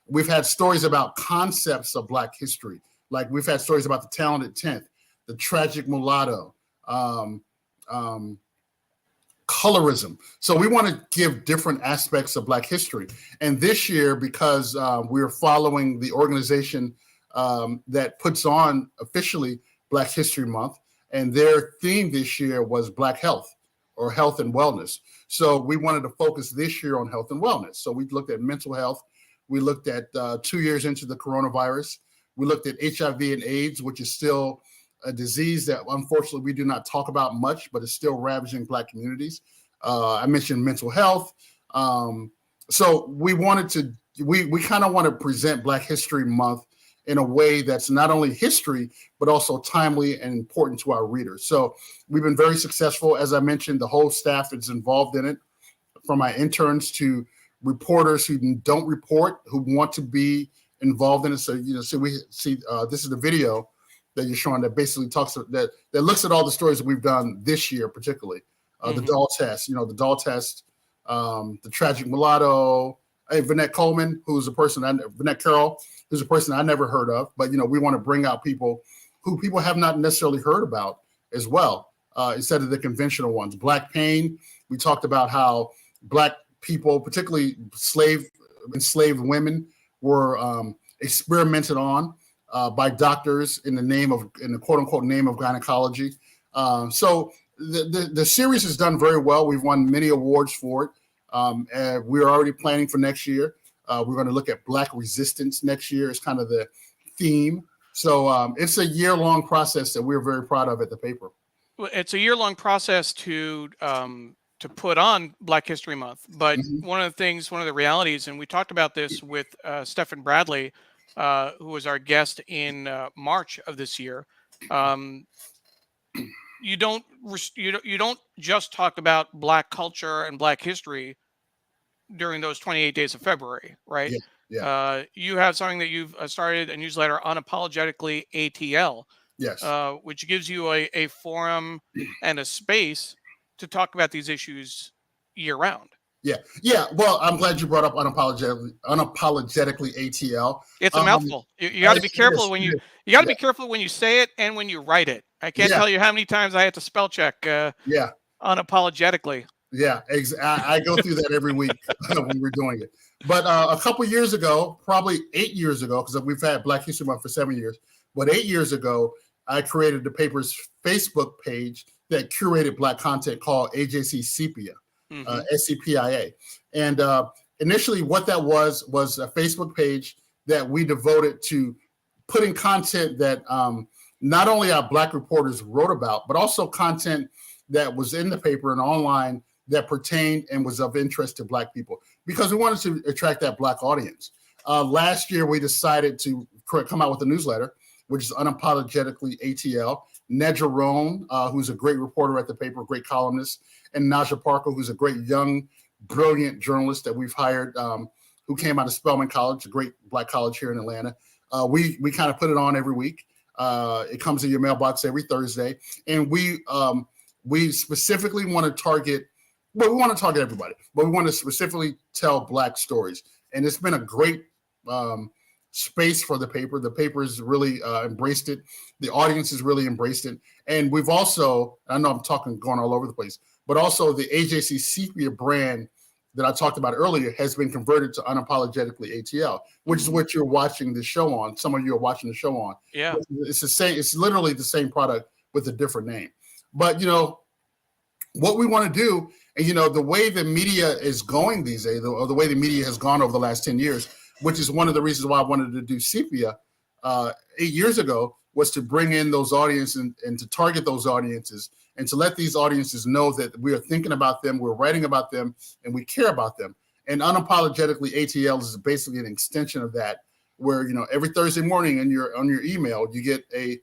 We've had stories about concepts of Black history. Like we've had stories about the Talented 10th, the Tragic Mulatto, colorism. So we want to give different aspects of Black history. And this year, because we're following the organization that puts on officially Black History Month, and their theme this year was Black health, or health and wellness. So we wanted to focus this year on health and wellness. So we looked at mental health. We looked at 2 years into the coronavirus. We looked at HIV and AIDS, which is still a disease that unfortunately we do not talk about much, but is still ravaging Black communities. I mentioned mental health. So we kind of want to present Black History Month in a way that's not only history, but also timely and important to our readers. So we've been very successful. As I mentioned, the whole staff is involved in it, from my interns to reporters who don't report, who want to be involved in it. So, this is the video that you're showing that basically that looks at all the stories that we've done this year, particularly the doll test, the tragic mulatto, Vinette Coleman, Vinette Carroll, who's a person I never heard of, but we want to bring out people who people have not necessarily heard about as well, instead of the conventional ones. Black Pain, we talked about how Black people, particularly enslaved women, were experimented on by doctors in the quote unquote name of gynecology. So the series has done very well. We've won many awards for it. And we're already planning for next year. We're going to look at Black resistance next year. It's kind of the theme. So it's a year-long process that we're very proud of at the paper. Well, it's a year-long process to put on Black History Month. But one of the realities, and we talked about this with Stephen Bradley, who was our guest in March of this year. You don't just talk about Black culture and Black history during those 28 days of February, right? Yeah. You have something that you've started, a newsletter, Unapologetically ATL, Yes. Which gives you a forum and a space to talk about these issues year round. Yeah. Well, I'm glad you brought up unapologetically ATL. It's a mouthful. You got to be careful when be careful when you say it and when you write it. I can't tell you how many times I had to spell check. Unapologetically. Yeah, I go through that every week when we're doing it. But a couple years ago, probably 8 years ago, because we've had Black History Month for 7 years, but 8 years ago, I created the paper's Facebook page that curated Black content called AJC Sepia, SCPIA. And initially what that was a Facebook page that we devoted to putting content that not only our Black reporters wrote about, but also content that was in the paper and online that pertained and was of interest to Black people, because we wanted to attract that Black audience. Last year, we decided to come out with a newsletter, which is Unapologetically ATL. Nedra Roan, who's a great reporter at the paper, great columnist, and Naja Parker, who's a great young, brilliant journalist that we've hired, who came out of Spelman College, a great Black college here in Atlanta. We kind of put it on every week. It comes in your mailbox every Thursday, and we specifically want to target. Well, we want to target everybody, but we want to specifically tell Black stories. And it's been a great space for the paper. The paper has really embraced it. The audience has really embraced it. And we've also, I know I'm going all over the place, but also the AJC Sepia brand that I talked about earlier has been converted to Unapologetically ATL, which is what you're watching the show on. Some of you are watching the show on. Yeah. It's the same. It's literally the same product with a different name. But, what we want to do, and the way the media is going these days, or the way the media has gone over the last 10 years, which is one of the reasons why I wanted to do Sepia 8 years ago, was to bring in those audiences and to target those audiences and to let these audiences know that we are thinking about them, we're writing about them, and we care about them. And Unapologetically ATL is basically an extension of that, where every Thursday morning on your email you get a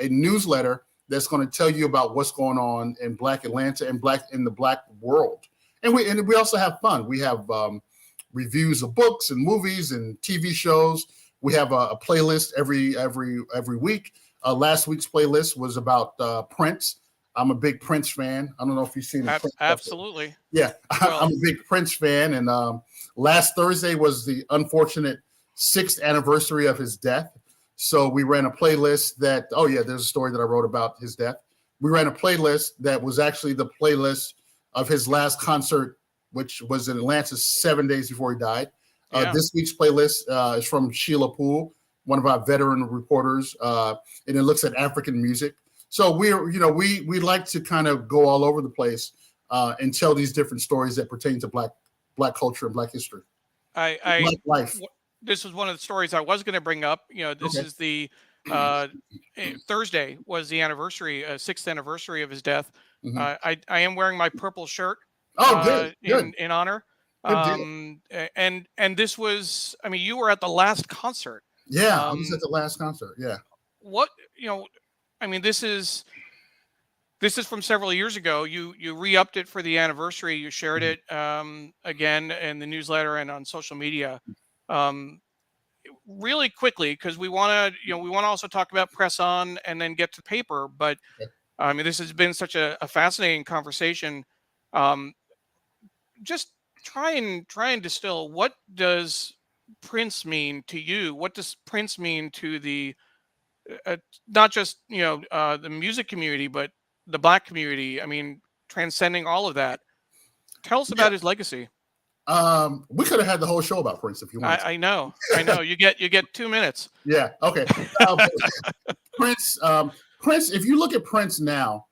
newsletter that's going to tell you about what's going on in Black Atlanta and in the Black world. And we also have fun. We have reviews of books and movies and TV shows. We have a playlist every week. Last week's playlist was about Prince. I'm a big Prince fan. I don't know if you've seen it. Absolutely. Yeah, I'm a big Prince fan. And last Thursday was the unfortunate 6th anniversary of his death. So we ran a playlist that, there's a story that I wrote about his death. We ran a playlist that was actually the playlist of his last concert, which was in Atlanta 7 days before he died. This week's playlist is from Sheila Poole, one of our veteran reporters, and it looks at African music. So we like to kind of go all over the place and tell these different stories that pertain to Black culture and Black history. Black life. This was one of the stories I was going to bring up. This is the Thursday was the anniversary, 6th anniversary of his death. I am wearing my purple shirt. Oh, good. In honor. Good deal. And this was, I mean, you were at the last concert. Yeah, I was at Um, the last concert. Yeah. what, I mean, this is from several years ago. You re-upped it for the anniversary. You shared Mhm. it again in the newsletter and on social media. Um, Really quickly, because we want to also talk about press on and then get to paper. But Okay. I mean, this has been such a fascinating conversation. Um, just try and distill, what does Prince mean to you? What does Prince mean to the not just the music community, but the Black community? I mean, transcending all of that. Tell us Yeah. about his legacy. We could have had the whole show about Prince if you wanted to. I know. You get 2 minutes. Yeah. Okay. But Prince, Prince. If you look at Prince now,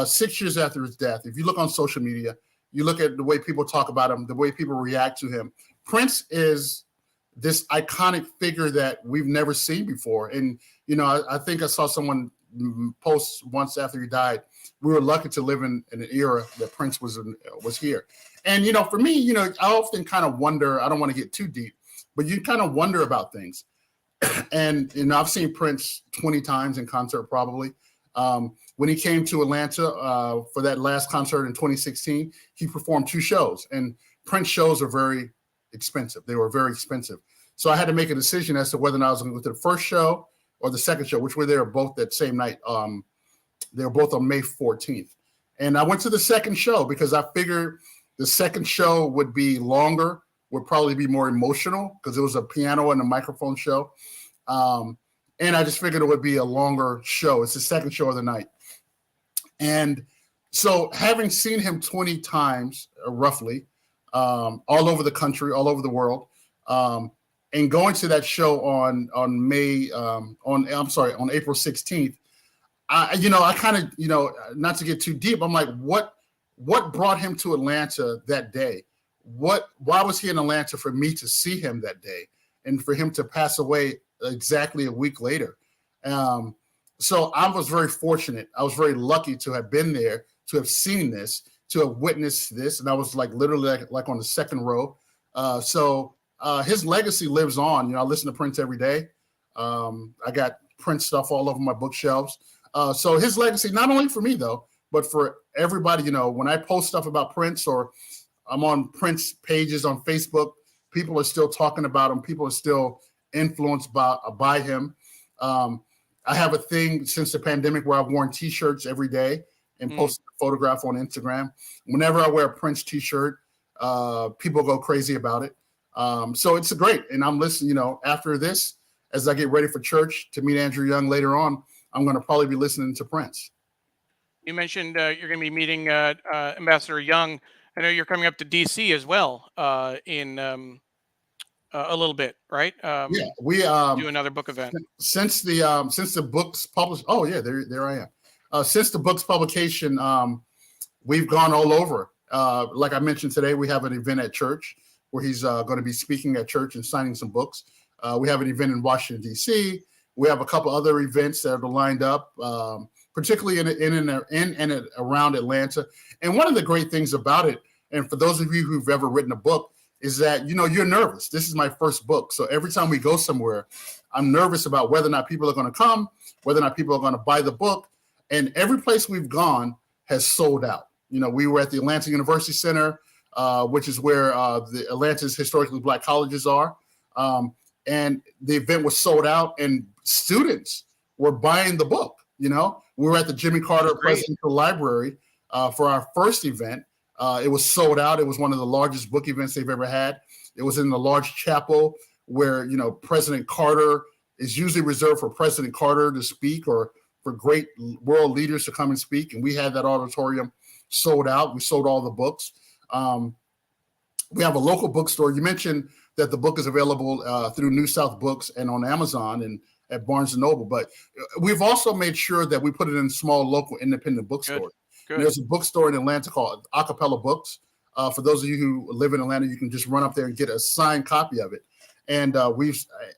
6 years after his death, if you look on social media, you look at the way people talk about him, the way people react to him. Prince is this iconic figure that we've never seen before. And I think I saw someone post once after he died. We were lucky to live in an era that Prince was here. And for me, I often kind of wonder. I don't want to get too deep, but you kind of wonder about things. And I've seen Prince 20 times in concert probably. When he came to Atlanta for that last concert in 2016, he performed 2 shows, and Prince shows are very expensive. They were very expensive. So I had to make a decision as to whether or not I was going to go to the first show or the second show, which were there both that same night. They were both on May 14th. And I went to the second show because I figured the second show would be longer, would probably be more emotional because it was a piano and a microphone show. And I just figured it would be a longer show. It's the second show of the night. And so having seen him 20 times, roughly, all over the country, all over the world, and going to that show on April 16th, I kind of, not to get too deep, I'm like, what brought him to Atlanta that day? Why was he in Atlanta for me to see him that day and for him to pass away exactly a week later? So I was very fortunate. I was very lucky to have been there, to have seen this, to have witnessed this. And I was like literally like on the second row. So his legacy lives on. I listen to Prince every day. I got Prince stuff all over my bookshelves. So his legacy, not only for me though, but for everybody, when I post stuff about Prince or I'm on Prince pages on Facebook, people are still talking about him. People are still influenced by him. I have a thing since the pandemic where I've worn T-shirts every day and posted a photograph on Instagram. Whenever I wear a Prince T-shirt, people go crazy about it. So it's great. And I'm listening, after this, as I get ready for church to meet Andrew Young later on, I'm going to probably be listening to Prince. You mentioned you're going to be meeting Ambassador Young. I know you're coming up to DC as well in a little bit, right? Yeah, we do another book event. Since the book's published. Oh yeah, there I am. Since the book's publication, we've gone all over. Like I mentioned today, we have an event at church where he's going to be speaking at church and signing some books. We have an event in Washington D.C. We have a couple other events that are lined up, particularly in and around Atlanta. And one of the great things about it, and for those of you who've ever written a book, is that, you're nervous. This is my first book. So every time we go somewhere, I'm nervous about whether or not people are going to come, whether or not people are going to buy the book. And every place we've gone has sold out. We were at the Atlanta University Center, which is where the Atlanta's historically Black colleges are. And the event was sold out and students were buying the book. We were at the Jimmy Carter Presidential Library for our first event. It was sold out. It was one of the largest book events they've ever had. It was in the large chapel where, President Carter is usually reserved for President Carter to speak or for great world leaders to come and speak. And we had that auditorium sold out. We sold all the books. We have a local bookstore. You mentioned that the book is available through New South Books and on Amazon and at Barnes & Noble. But we've also made sure that we put it in small local independent bookstores. There's a bookstore in Atlanta called Acapella Books. For those of you who live in Atlanta, you can just run up there and get a signed copy of it. And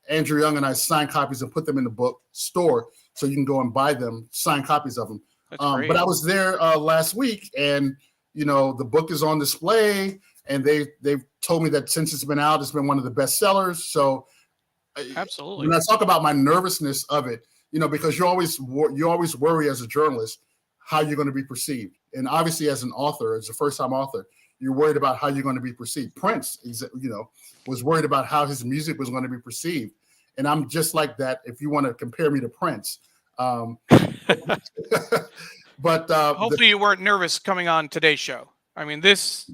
Andrew Young and I signed copies and put them in the bookstore so you can go and buy them, signed copies of them. But I was there last week and, the book is on display. and they've told me that since it's been out, it's been one of the best sellers. So absolutely, when I talk about my nervousness of it, because you always worry as a journalist how you're going to be perceived, and obviously as an author, as a first-time author, you're worried about how you're going to be perceived. Prince, was worried about how his music was going to be perceived, and I'm just like that. If you want to compare me to Prince, but hopefully you weren't nervous coming on today's show. I mean, this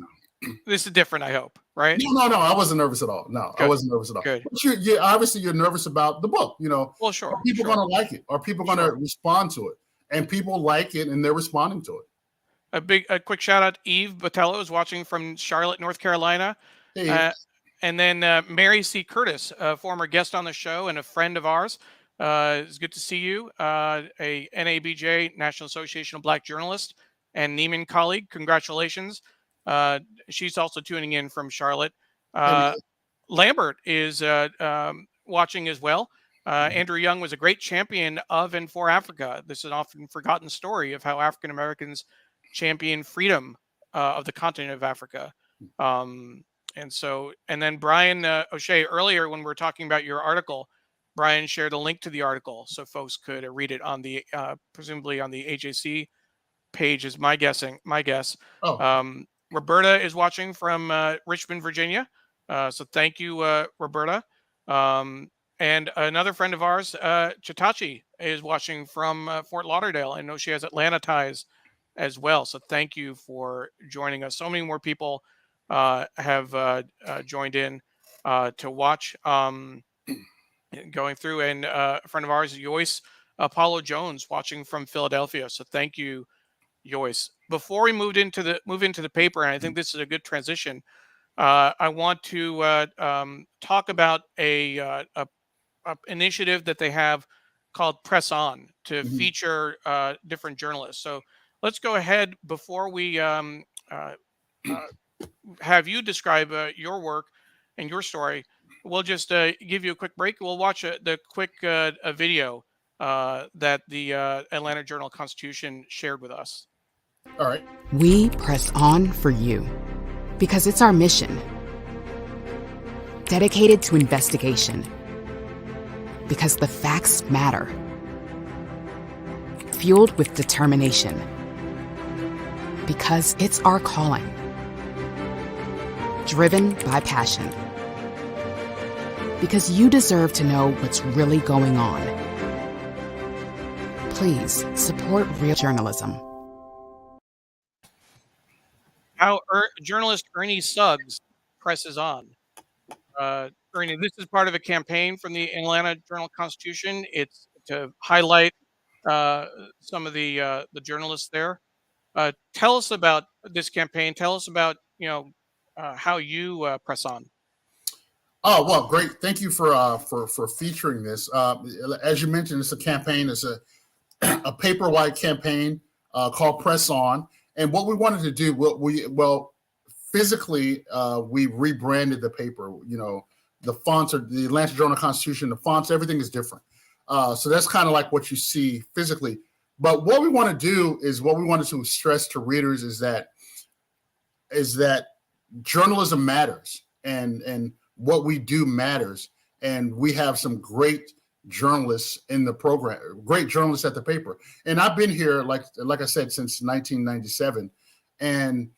is different, I hope, right? No, I wasn't nervous at all. No, Good. I wasn't nervous at all. Good. But you're obviously nervous about the book. Well, sure. Are people going to like it? Are people going to respond to it? And people like it, and they're responding to it. A quick shout out. Eve Botello is watching from Charlotte, North Carolina. Hey. And then Mary C. Curtis, a former guest on the show and a friend of ours. It's good to see you. A NABJ, National Association of Black Journalists, and Neiman colleague. Congratulations. She's also tuning in from Charlotte. Lambert is watching as well. Andrew Young was a great champion of and for Africa. This is an often forgotten story of how African Americans champion freedom of the continent of Africa. And then Brian O'Shea, earlier when we were talking about your article, Brian shared a link to the article so folks could read it on the presumably on the AJC page is my guess. Roberta is watching from Richmond, Virginia. So thank you, Roberta. And another friend of ours, Chitachi, is watching from Fort Lauderdale. I know she has Atlanta ties as well. So thank you for joining us. So many more people have joined in to watch going through. And a friend of ours, Joyce Apollo Jones, watching from Philadelphia. So thank you, Joyce. Before we move into the paper, and I think this is a good transition, I want to talk about a initiative that they have called Press On to feature different journalists. So let's go ahead before we have you describe your work and your story. We'll just give you a quick break. We'll watch the quick video that the Atlanta Journal-Constitution shared with us. All right. We press on for you because it's our mission. Dedicated to investigation. Because the facts matter. Fueled with determination. Because it's our calling. Driven by passion. Because you deserve to know what's really going on. Please support real journalism. How journalist Ernie Suggs presses on. Ernie, this is part of a campaign from the Atlanta Journal-Constitution. It's to highlight some of the journalists there. Tell us about this campaign. Tell us about how you press on. Oh, well, great. Thank you for featuring this. As you mentioned, it's a campaign. It's a paper-wide campaign called Press On. And what we wanted to do, physically, we rebranded the paper. The fonts are the Atlanta Journal-Constitution. The fonts, everything is different. So that's kind of like what you see physically. But what we want to do is what we wanted to stress to readers is that journalism matters and what we do matters. And we have some great journalists in the program, great journalists at the paper. And I've been here, like I said, since 1997. And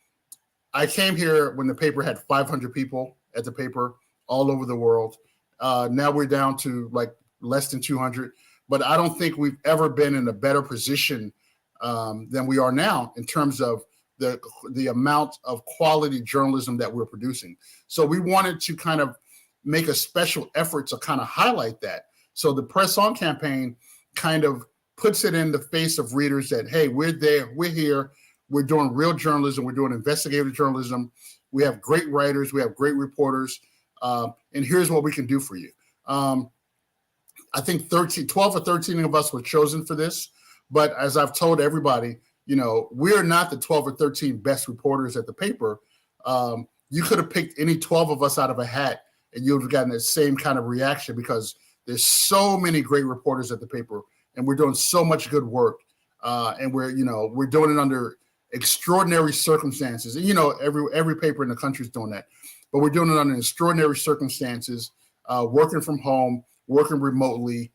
I came here when the paper had 500 people at the paper all over the world. Now we're down to like less than 200. But I don't think we've ever been in a better position than we are now in terms of the amount of quality journalism that we're producing. So we wanted to kind of make a special effort to kind of highlight that. So the Press On campaign kind of puts it in the face of readers that, hey, we're there, we're here, we're doing real journalism, we're doing investigative journalism, we have great writers, we have great reporters, and here's what we can do for you. I think 12 or 13 of us were chosen for this, but as I've told everybody, we're not the 12 or 13 best reporters at the paper. You could have picked any 12 of us out of a hat and you would have gotten the same kind of reaction because there's so many great reporters at the paper and we're doing so much good work. And we're doing it under extraordinary circumstances. And, every paper in the country is doing that. But we're doing it under extraordinary circumstances, working from home, working remotely,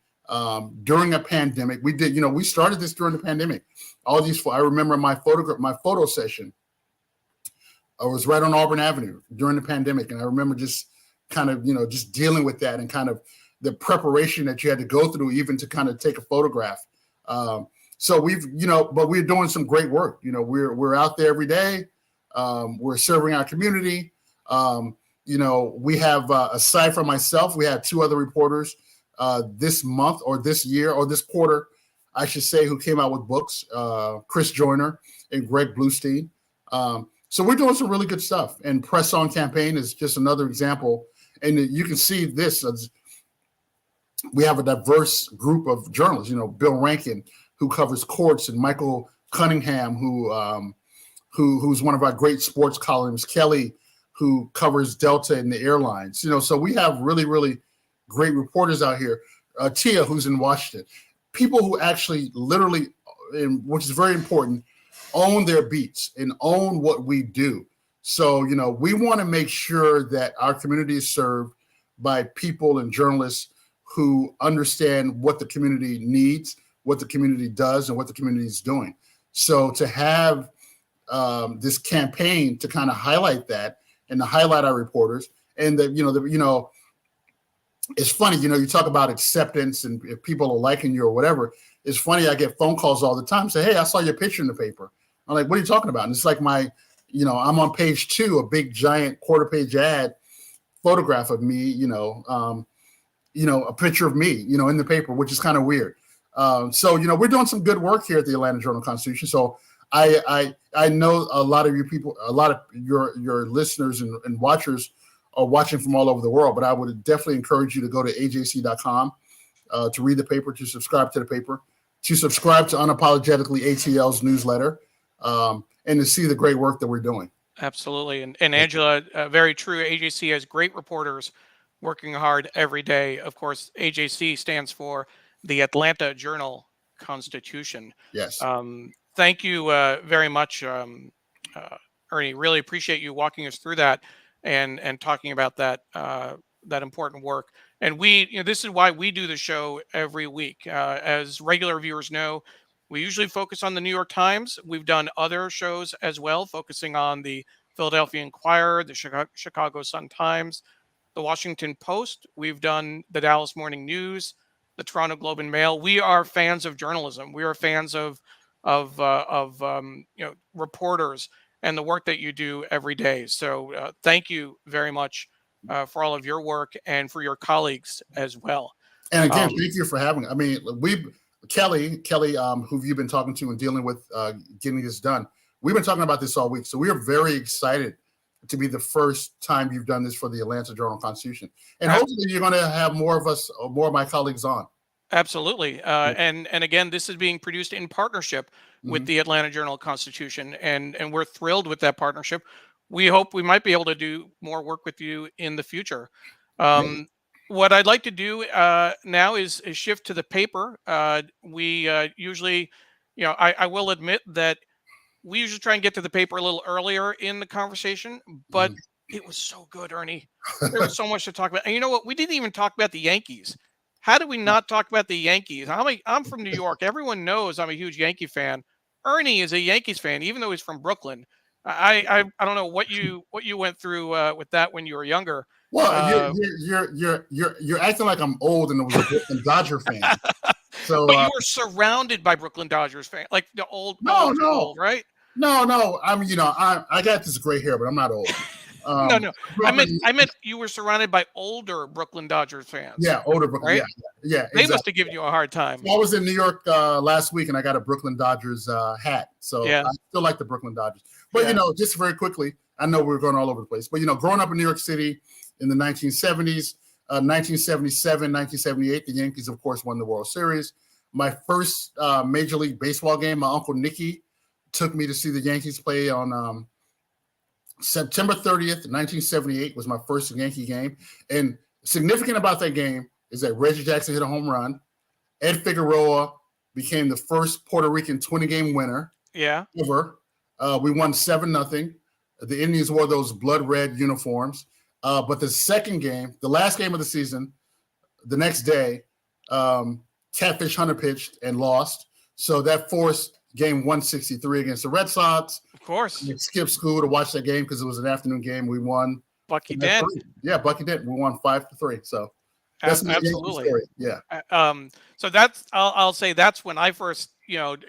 during a pandemic. We started this during the pandemic. I remember my photo session. I was right on Auburn Avenue during the pandemic. And I remember just kind of, just dealing with that and kind of the preparation that you had to go through even to kind of take a photograph. So but we're doing some great work. We're out there every day. We're serving our community. We have, aside from myself, we had 2 other reporters this month or this year or this quarter, I should say, who came out with books, Chris Joyner and Greg Bluestein. So we're doing some really good stuff. And Press On Campaign is just another example. And you can see this. We have a diverse group of journalists, Bill Rankin, who covers courts, and Michael Cunningham, who's one of our great sports columnists, Kelly, who covers Delta and the airlines. So we have really, really great reporters out here. Tia, who's in Washington. People who actually literally, which is very important, own their beats and own what we do. So, we want to make sure that our community is served by people and journalists who understand what the community needs, what the community does, and what the community is doing. So to have this campaign to kind of highlight that and to highlight our reporters, and it's funny, you talk about acceptance and if people are liking you or whatever. It's funny, I get phone calls all the time, say, hey, I saw your picture in the paper. I'm like, what are you talking about? And it's like I'm on page 2, a big giant quarter-page ad photograph of me, a picture of me, in the paper, which is kind of weird. So we're doing some good work here at the Atlanta Journal-Constitution. So I know a lot of you people, a lot of your listeners and watchers are watching from all over the world, but I would definitely encourage you to go to AJC.com to read the paper, to subscribe to the paper, to subscribe to Unapologetically ATL's newsletter, and to see the great work that we're doing. Absolutely. And Angela, very true. AJC has great reporters working hard every day. Of course, AJC stands for the Atlanta Journal-Constitution. Yes. Thank you very much, Ernie. Really appreciate you walking us through that and talking about that important work. And this is why we do the show every week. As regular viewers know, we usually focus on the New York Times. We've done other shows as well, focusing on the Philadelphia Inquirer, the Chicago Sun-Times, the Washington Post. We've done the Dallas Morning News, the Toronto Globe and Mail. We are fans of journalism. We are fans of reporters and the work that you do every day. So thank you very much for all of your work and for your colleagues as well. And again, thank you for having. I mean, Kelly, who you've been talking to and dealing with getting this done. We've been talking about this all week, so we are very excited to be the first time you've done this for the Atlanta Journal-Constitution, and hopefully you're going to have more of my colleagues on. Absolutely, and again, this is being produced in partnership with the Atlanta Journal-Constitution, and we're thrilled with that partnership. We hope we might be able to do more work with you in the future. What I'd like to do now is shift to the paper. We usually, I will admit that we usually try and get to the paper a little earlier in the conversation, but it was so good, Ernie. There was so much to talk about. And you know what? We didn't even talk about the Yankees. How did we not talk about the Yankees? I'm from New York. Everyone knows I'm a huge Yankee fan. Ernie is a Yankees fan, even though he's from Brooklyn. I don't know what you went through with that when you were younger. Well, you're acting like I'm old and was a Brooklyn Dodger fan. So, but you were surrounded by Brooklyn Dodgers fans, like the old. No, old, right? No. I mean, I got this gray hair, but I'm not old. No. I meant you were surrounded by older Brooklyn Dodgers fans. Yeah, older Brooklyn. Right? Yeah. They must have given you a hard time. So I was in New York last week, and I got a Brooklyn Dodgers hat. So I still like the Brooklyn Dodgers. But just very quickly, I know we're going all over the place. But growing up in New York City in the 1970s, 1977, 1978, the Yankees, of course, won the World Series. My first Major League Baseball game, my Uncle Nicky took me to see the Yankees play on September 30th, 1978 was my first Yankee game. And significant about that game is that Reggie Jackson hit a home run. Ed Figueroa became the first Puerto Rican 20-game winner ever. We won 7-0. The Indians wore those blood red uniforms. But the second game, the last game of the season, the next day, Catfish Hunter pitched and lost. So that forced game 163 against the Red Sox. Of course. We skipped school to watch that game because it was an afternoon game. We won. Bucky Dent. Yeah, Bucky Dent. We won 5-3. So that's absolutely story. Yeah. So that's I'll say that's when I first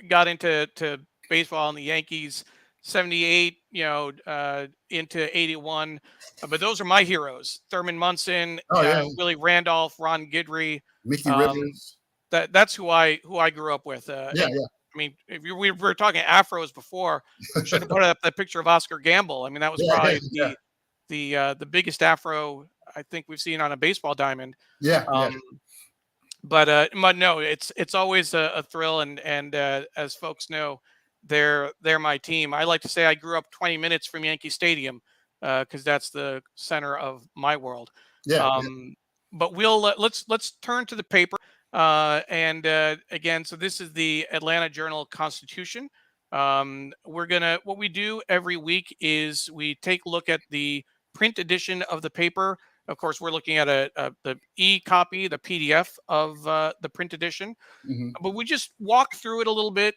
got into baseball and the Yankees. 78, into 81, but those are my heroes: Thurman Munson, Willie Randolph, Ron Guidry, Mickey Rivers. That's who I grew up with. Yeah. I mean, if we were talking afros before, should have put up that picture of Oscar Gamble. I mean, that was probably the biggest afro I think we've seen on a baseball diamond. But no, it's always a thrill, and as folks know, they're my team. I like to say I grew up 20 minutes from Yankee Stadium because that's the center of my world. But we'll let's turn to the paper. And again, so this is the Atlanta Journal-Constitution. What we do every week is we take a look at the print edition of the paper. Of course, we're looking at the e-copy, the PDF of the print edition. But we just walk through it a little bit,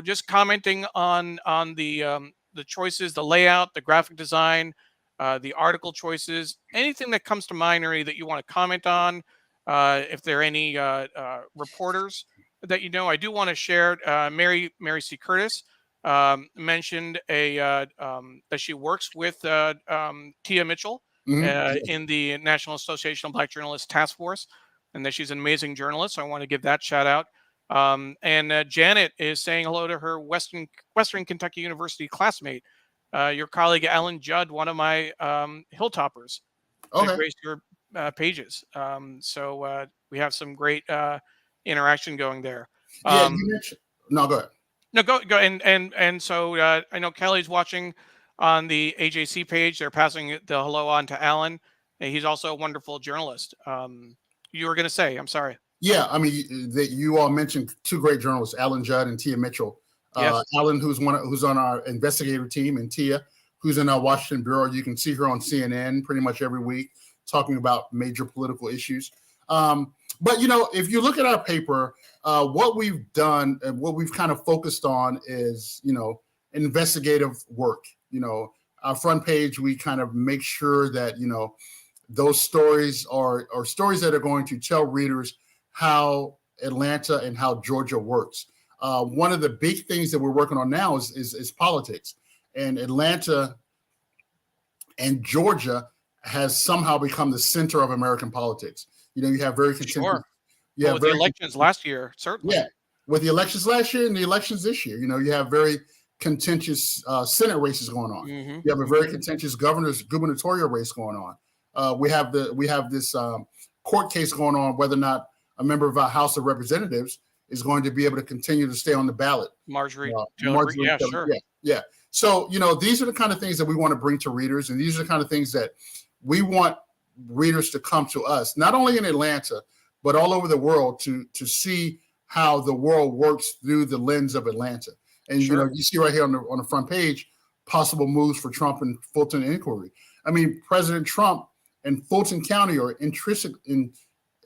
just commenting on the choices, the layout, the graphic design, the article choices, anything that comes to mind or that you want to comment on. If there are any reporters that I do want to share. Mary C. Curtis mentioned that she works with Tia Mitchell in the National Association of Black Journalists Task Force, and that she's an amazing journalist. So I want to give that shout out. And Janet is saying hello to her Western Kentucky University classmate, your colleague Alan Judd, one of my Hilltoppers. Grace your pages. So we have some great interaction going there. You mentioned. No, go ahead. No, go. And so I know Kelly's watching on the AJC page. They're passing the hello on to Alan. And he's also a wonderful journalist. You were going to say, I'm sorry. Yeah, I mean, you all mentioned two great journalists, Alan Judd and Tia Mitchell. Yes. Alan, who's on our investigative team, and Tia, who's in our Washington bureau. You can see her on CNN pretty much every week talking about major political issues. But, if you look at our paper, what we've done and what we've kind of focused on is, investigative work. Our front page, we kind of make sure that, those stories are stories that are going to tell readers how Atlanta and how Georgia works. One of the big things that we're working on now is politics. And Atlanta and Georgia has somehow become the center of American politics. You have very contentious. Sure. With the elections last year, certainly. Yeah, with the elections last year and the elections this year, you have very contentious Senate races going on. You have a very contentious gubernatorial race going on. We have this court case going on whether or not a member of our House of Representatives is going to be able to continue to stay on the ballot. Marjorie Taylor, sure. Yeah. So, these are the kind of things that we want to bring to readers, and these are the kind of things that we want readers to come to us, not only in Atlanta, but all over the world to see how the world works through the lens of Atlanta. And, Sure. You see right here on the front page, possible moves for Trump and Fulton inquiry. I mean, President Trump and Fulton County are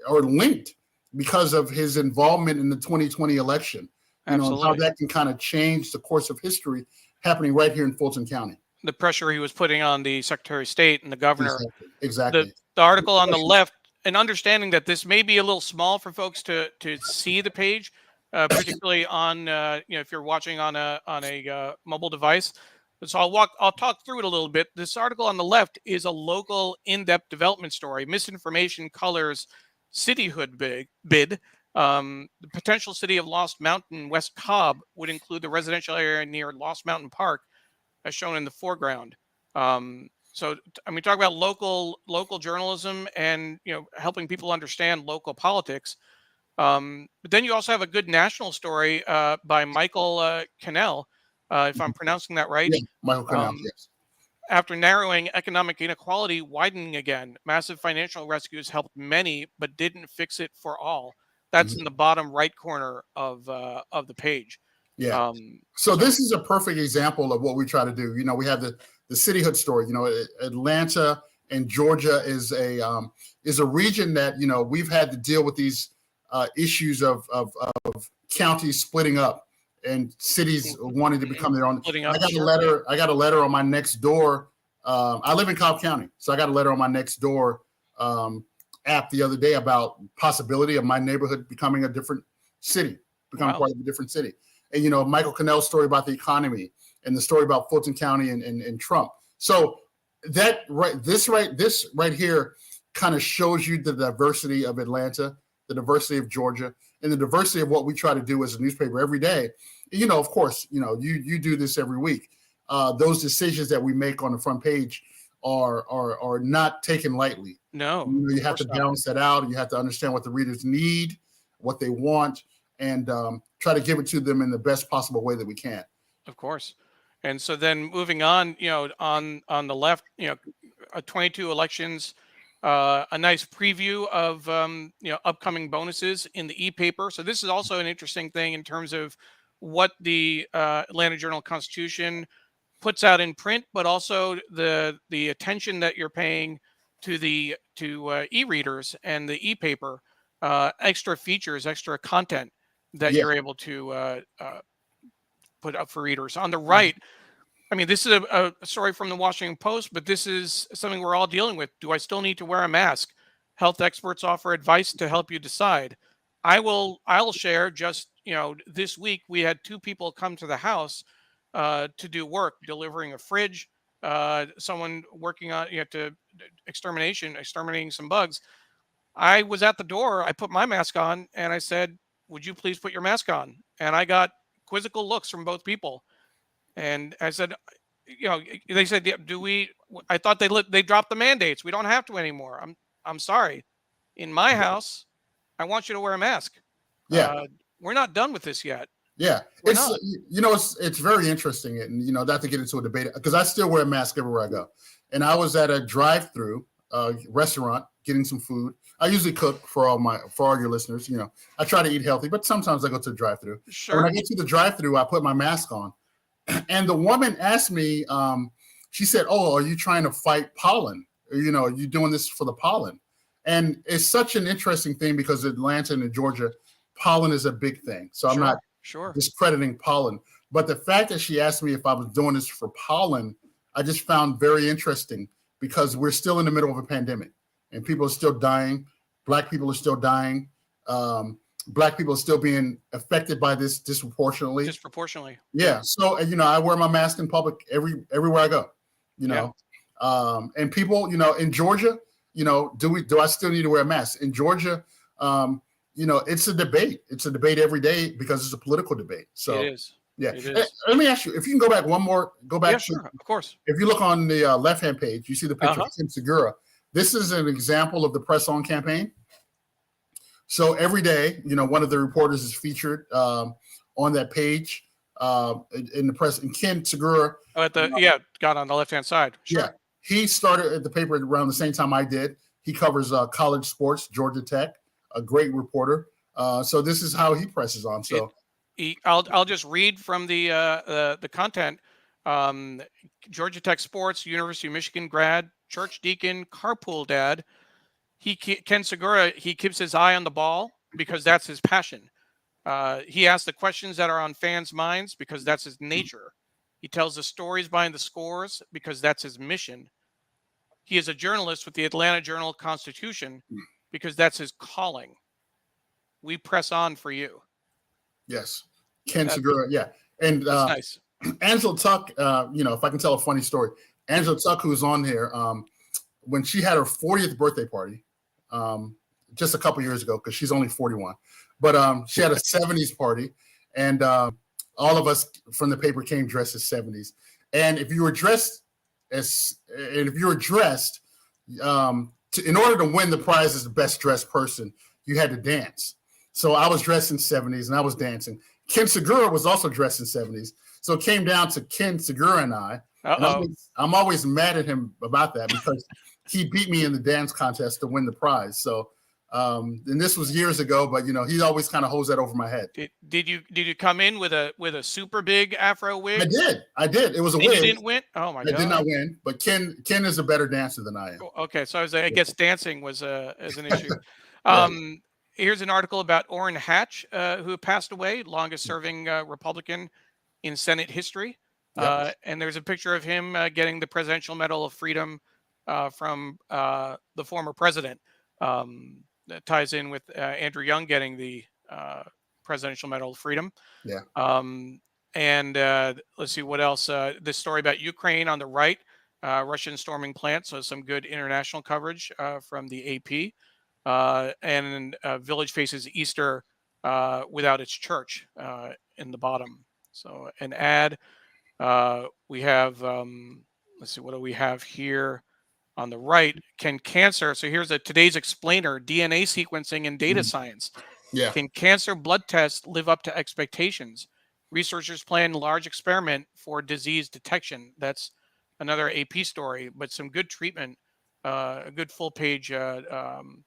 linked because of his involvement in the 2020 election. Absolutely. How that can kind of change the course of history happening right here in Fulton County. The pressure he was putting on the Secretary of State and the governor. Exactly. The article on the left, and understanding that this may be a little small for folks to see the page, particularly on if you're watching on a mobile device. So I'll talk through it a little bit. This article on the left is a local in-depth development story. Misinformation colors cityhood bid. The potential city of Lost Mountain, West Cobb, would include the residential area near Lost Mountain Park, as shown in the foreground. So, talk about local journalism and, helping people understand local politics. But then you also have a good national story by Michael Cannell, if I'm pronouncing that right. Yeah, Michael Cannell, yes. After narrowing, economic inequality widening again. Massive financial rescues helped many, but didn't fix it for all. That's in the bottom right corner of the page. Yeah. So this is a perfect example of what we try to do. We have the cityhood story. Atlanta and Georgia is a region that we've had to deal with these issues of counties splitting up and cities wanting to become their own. I got a letter on my next door. I live in Cobb County, so I got a letter on my next door app the other day about possibility of my neighborhood becoming a different city, becoming part of a different city. And Michael Cannell's story about the economy and the story about Fulton County and Trump. So this right here kind of shows you the diversity of Atlanta, the diversity of Georgia, and the diversity of what we try to do as a newspaper every day. Of course, you do this every week. Those decisions that we make on the front page are not taken lightly. No, you have to balance that out. You have to understand what the readers need, what they want, and try to give it to them in the best possible way that we can. Of course. And so then moving on, on the left, 22 elections, a nice preview of, upcoming bonuses in the e-paper. So this is also an interesting thing in terms of what the Atlanta Journal-Constitution puts out in print, but also the attention that you're paying to e-readers and the e-paper, extra features, extra content that you're able to put up for readers. On the right, I mean, this is a story from the Washington Post, but this is something we're all dealing with. Do I still need to wear a mask? Health experts offer advice to help you decide. I'll share just, this week we had 2 people come to the house to do work, delivering a fridge, someone working on exterminating some bugs. I was at the door, I put my mask on, and I said, would you please put your mask on? And I got quizzical looks from both people. And I said, they said, I thought they dropped the mandates. We don't have to anymore. I'm sorry. In my house, I want you to wear a mask. Yeah. We're not done with this yet. Yeah. It's very interesting. And, not to get into a debate, because I still wear a mask everywhere I go. And I was at a drive-through restaurant getting some food. I usually cook for all your listeners. I try to eat healthy, but sometimes I go to the drive-through. Sure. And when I get to the drive-through, I put my mask on. And the woman asked me, she said, "Oh, are you trying to fight pollen? Are you doing this for the pollen?" And it's such an interesting thing because Atlanta and Georgia, pollen is a big thing. So I'm not discrediting pollen. But the fact that she asked me if I was doing this for pollen, I just found very interesting because we're still in the middle of a pandemic and people are still dying. Black people are still dying. Black people are still being affected by this disproportionately. Yeah. So, I wear my mask in public everywhere I go, and people, in Georgia, do I still need to wear a mask? In Georgia, it's a debate. It's a debate every day because it's a political debate. So it is. Yeah. Let me ask you, if you can go back one more, Yeah, sure, of course. If you look on the left-hand page, you see the picture of Kim Segura. This is an example of the Press On campaign. So every day, one of the reporters is featured on that page in the press. And Ken Segura. Got on the left-hand side. Sure. Yeah. He started at the paper around the same time I did. He covers college sports, Georgia Tech, a great reporter. So this is how he presses on. So I'll just read from the content. Georgia Tech sports, University of Michigan grad, church deacon, carpool dad. Ken Segura, he keeps his eye on the ball because that's his passion. He asks the questions that are on fans' minds because that's his nature. He tells the stories behind the scores because that's his mission. He is a journalist with the Atlanta Journal-Constitution because that's his calling. We press on for you. Yes. Ken Segura, yeah. And that's nice. Angela Tuck, if I can tell a funny story, Angela Tuck, who's on here, when she had her 40th birthday party, just a couple years ago, because she's only 41, but she had a 70s party, and all of us from the paper came dressed as 70s. And if you were dressed in order to win the prize as the best dressed person, you had to dance. So I was dressed in 70s and I was dancing. Ken Segura was also dressed in 70s. So it came down to Ken Segura and I. And I'm always mad at him about that because he beat me in the dance contest to win the prize. So And this was years ago, but he always kind of holds that over my head. Did you come in with a super big Afro wig? I did. It was a and wig. You didn't win? Oh my God! I did not win, but Ken is a better dancer than I am. Okay, so I guess dancing was as an issue. Yeah. Here's an article about Orrin Hatch, who passed away, longest serving Republican in Senate history. Yep. And there's a picture of him getting the Presidential Medal of Freedom from the former president. That ties in with Andrew Young getting the Presidential Medal of Freedom. Yeah. And let's see what else. This story about Ukraine on the right, Russian storming plants. So some good international coverage from the AP. And Village faces Easter without its church in the bottom. So an ad. We have, let's see, what do we have here on the right? Can cancer, so here's today's explainer, DNA sequencing and data science. Yeah. Can cancer blood tests live up to expectations? Researchers plan large experiment for disease detection. That's another AP story, but some good treatment, a good full page treatment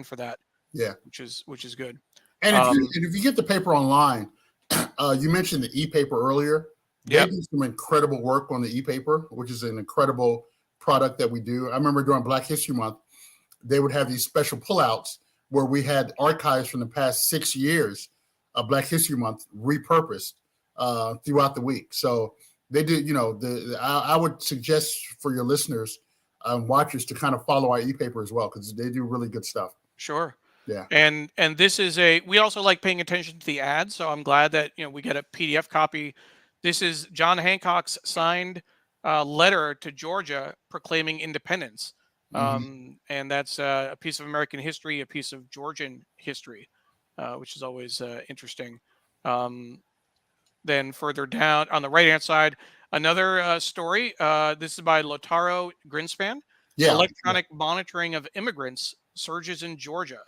for that. Yeah. Which is good. And if you get the paper online, you mentioned the e-paper earlier. They do some incredible work on the e-paper, which is an incredible product that we do. I remember during Black History Month, they would have these special pullouts where we had archives from the past 6 years of Black History Month repurposed throughout the week. So they do, I would suggest for your listeners, watchers, to kind of follow our e-paper as well, because they do really good stuff. Sure. Yeah. And this is we also like paying attention to the ads. So I'm glad that, we get a PDF copy. This is John Hancock's signed letter to Georgia proclaiming independence. And that's a piece of American history, a piece of Georgian history, which is always interesting. Then further down on the right-hand side, another story. This is by Lotaro Greenspan. Yeah. Electronic monitoring of immigrants surges in Georgia.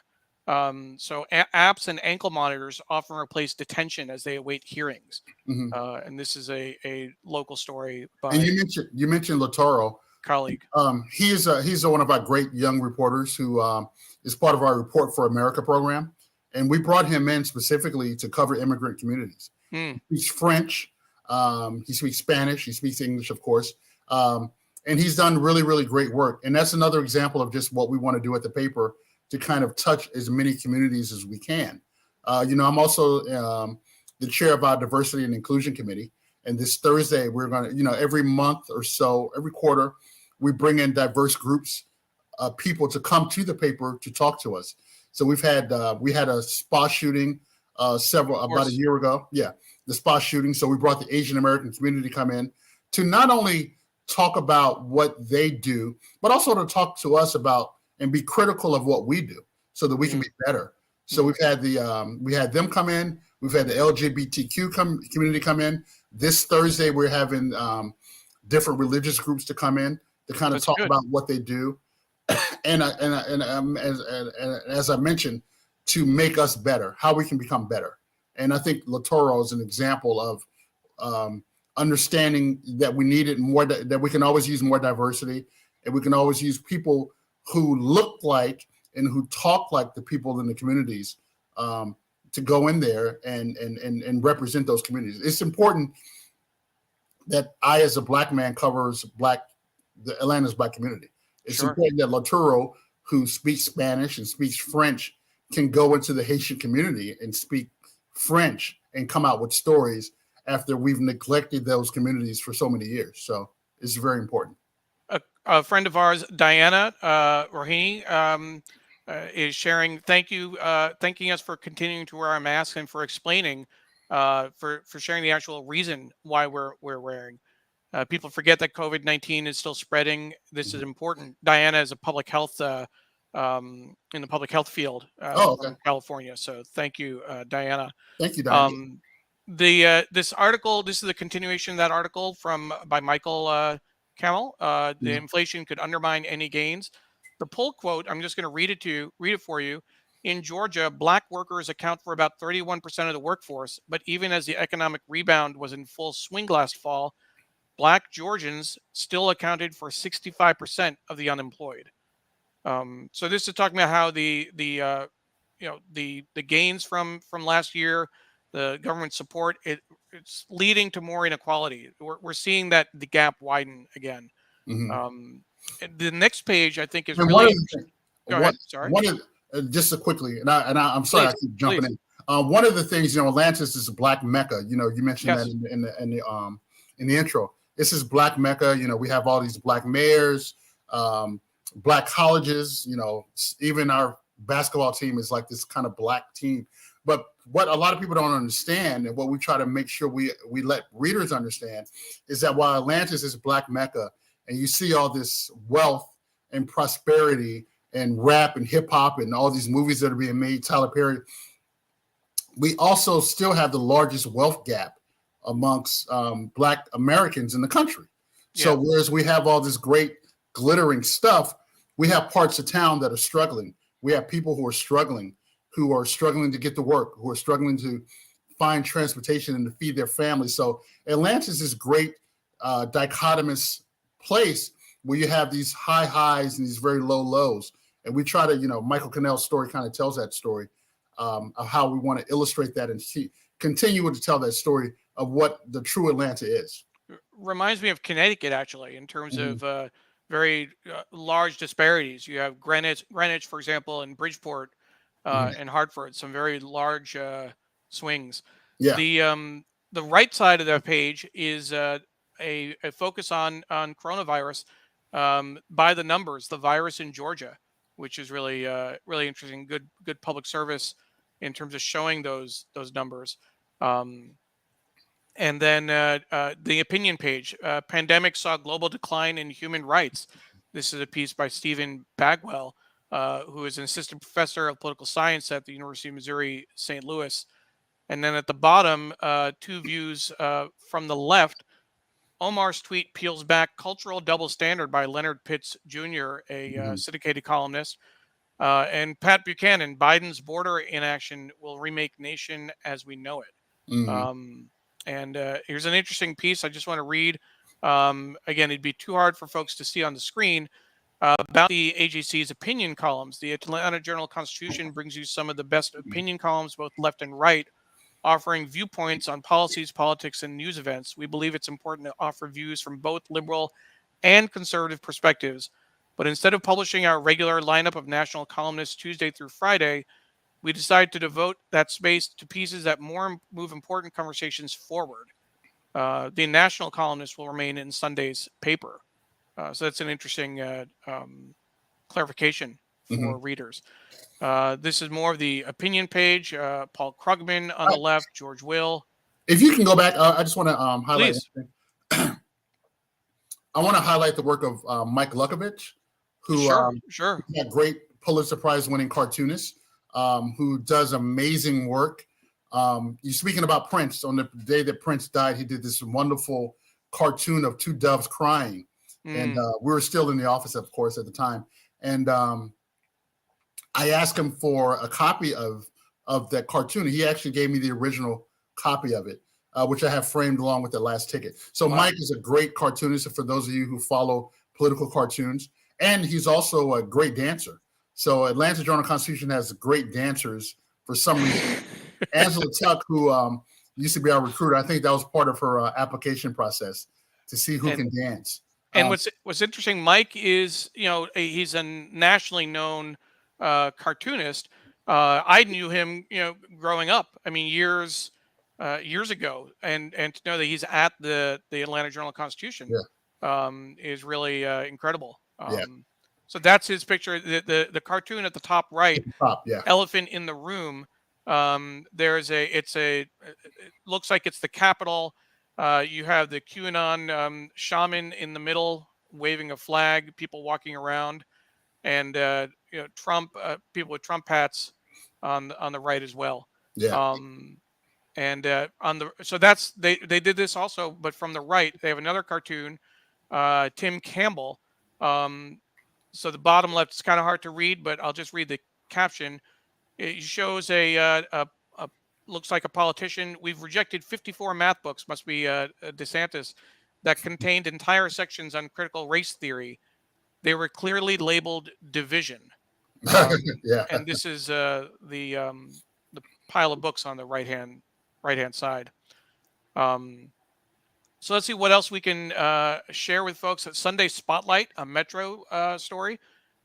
So apps and ankle monitors often replace detention as they await hearings. And this is a local story by. And you mentioned Lotaro, colleague. He's one of our great young reporters who is part of our Report for America program, and we brought him in specifically to cover immigrant communities. He speaks French, he speaks Spanish, he speaks English, of course, and he's done really, really great work. And that's another example of just what we want to do at the paper, to kind of touch as many communities as we can. I'm also the chair of our Diversity and Inclusion Committee. And this Thursday, we're going to, every month or so, every quarter, we bring in diverse groups of people to come to the paper to talk to us. So we had a spa shooting about a year ago. Yeah, the spa shooting. So we brought the Asian American community to come in to not only talk about what they do, but also to talk to us about and be critical of what we do, so that we can be better. So we've had we had them come in. We've had the LGBTQ community come in. This Thursday, we're having different religious groups to come in to kind of talk about what they do, and as I mentioned, to make us better, how we can become better. And I think Lotaro is an example of understanding that we need it more, that we can always use more diversity, and we can always use people who look like and who talk like the people in the communities to go in there and represent those communities. It's important that I, as a Black man, covers the Atlanta's Black community. It's important that Lotaro, who speaks Spanish and speaks French, can go into the Haitian community and speak French and come out with stories after we've neglected those communities for so many years. So it's very important. A friend of ours, Diana Rohini, is sharing. Thanking us for continuing to wear our masks and for explaining, for sharing the actual reason why we're wearing. People forget that COVID-19 is still spreading. This is important. Diana is a public health in the public health field from California. So thank you, Diana. Thank you, Diana. This article, this is a continuation of that article by Michael Camel. The inflation could undermine any gains. The poll quote, I'm just going to read it for you. In Georgia, Black workers account for about 31% of the workforce, but even as the economic rebound was in full swing last fall, Black Georgians still accounted for 65% of the unemployed. So this is talking about how the gains from last year, the government support, it's leading to more inequality. We're seeing that the gap widen again. Mhm. And the next page I think is And one really of the interesting. things, Go one ahead. Sorry. one of just so quickly, I'm sorry I Please. keep jumping Please. in. One of the things, Atlantis is a black mecca. You mentioned that Yes. in the intro. This is black mecca. We have all these black mayors, black colleges. Even our basketball team is like this kind of black team. But what a lot of people don't understand, and what we try to make sure we let readers understand, is that while Atlantis is black mecca, and you see all this wealth and prosperity and rap and hip hop and all these movies that are being made, Tyler Perry, we also still have the largest wealth gap amongst Black Americans in the country. So whereas we have all this great glittering stuff, we have parts of town that are struggling. We have people who are struggling to get to work, who are struggling to find transportation and to feed their families. So Atlantis is this great dichotomous place where you have these high highs and these very low lows. And we try to, Michael Cannell's story kind of tells that story of how we want to illustrate that and continue to tell that story of what the true Atlanta is. Reminds me of Connecticut, actually, in terms of very large disparities. You have Greenwich, for example, and Bridgeport and Hartford, some very large swings. Yeah. The right side of that page is a focus on coronavirus by the numbers, the virus in Georgia, which is really really interesting. Good public service in terms of showing those numbers. And then the opinion page, pandemic saw global decline in human rights. This is a piece by Stephen Bagwell, who is an assistant professor of political science at the University of Missouri, St. Louis. And then at the bottom, two views from the left. Omar's tweet peels back cultural double standard by Leonard Pitts Jr., a syndicated columnist. And Pat Buchanan, Biden's border inaction will remake nation as we know it. And here's an interesting piece I just want to read. Again, it'd be too hard for folks to see on the screen about the AJC's opinion columns. The Atlanta Journal-Constitution brings you some of the best opinion columns, both left and right, offering viewpoints on policies, politics, and news events. We believe it's important to offer views from both liberal and conservative perspectives. But instead of publishing our regular lineup of national columnists Tuesday through Friday, we decided to devote that space to pieces that move important conversations forward. The national columnist will remain in Sunday's paper. So that's an interesting clarification for readers. This is more of the opinion page. Paul Krugman on the left, George Will. If you can go back, I just want to highlight. I want to highlight the work of Mike Lukovich, who had great Pulitzer Prize winning cartoonist, who does amazing work. You're speaking about Prince. On the day that Prince died, he did this wonderful cartoon of two doves crying. And we were still in the office, of course, at the time. And I asked him for a copy of that cartoon. He actually gave me the original copy of it, which I have framed along with the last ticket. So Mike is a great cartoonist for those of you who follow political cartoons. And he's also a great dancer. So Atlanta Journal-Constitution has great dancers for some reason. Angela Tuck, who used to be our recruiter, I think that was part of her application process to see who can dance. And what's interesting, Mike is, he's a nationally known cartoonist. I knew him, growing up. I mean, years ago, and to know that he's at the Atlanta Journal-Constitution is really incredible. So that's his picture. The cartoon at the top right, elephant in the room. It looks like it's the Capitol. You have the QAnon shaman in the middle waving a flag, people walking around, and Trump, people with Trump hats on the right as well. So that's they did this also, but from the right they have another cartoon, Tim Campbell. So the bottom left is kind of hard to read, but I'll just read the caption. It shows looks like a politician. We've rejected 54 math books, must be DeSantis, that contained entire sections on critical race theory. they were clearly labeled division. Yeah. And this is the pile of books on the right hand side. So let's see what else we can share with folks. At Sunday Spotlight, a Metro story.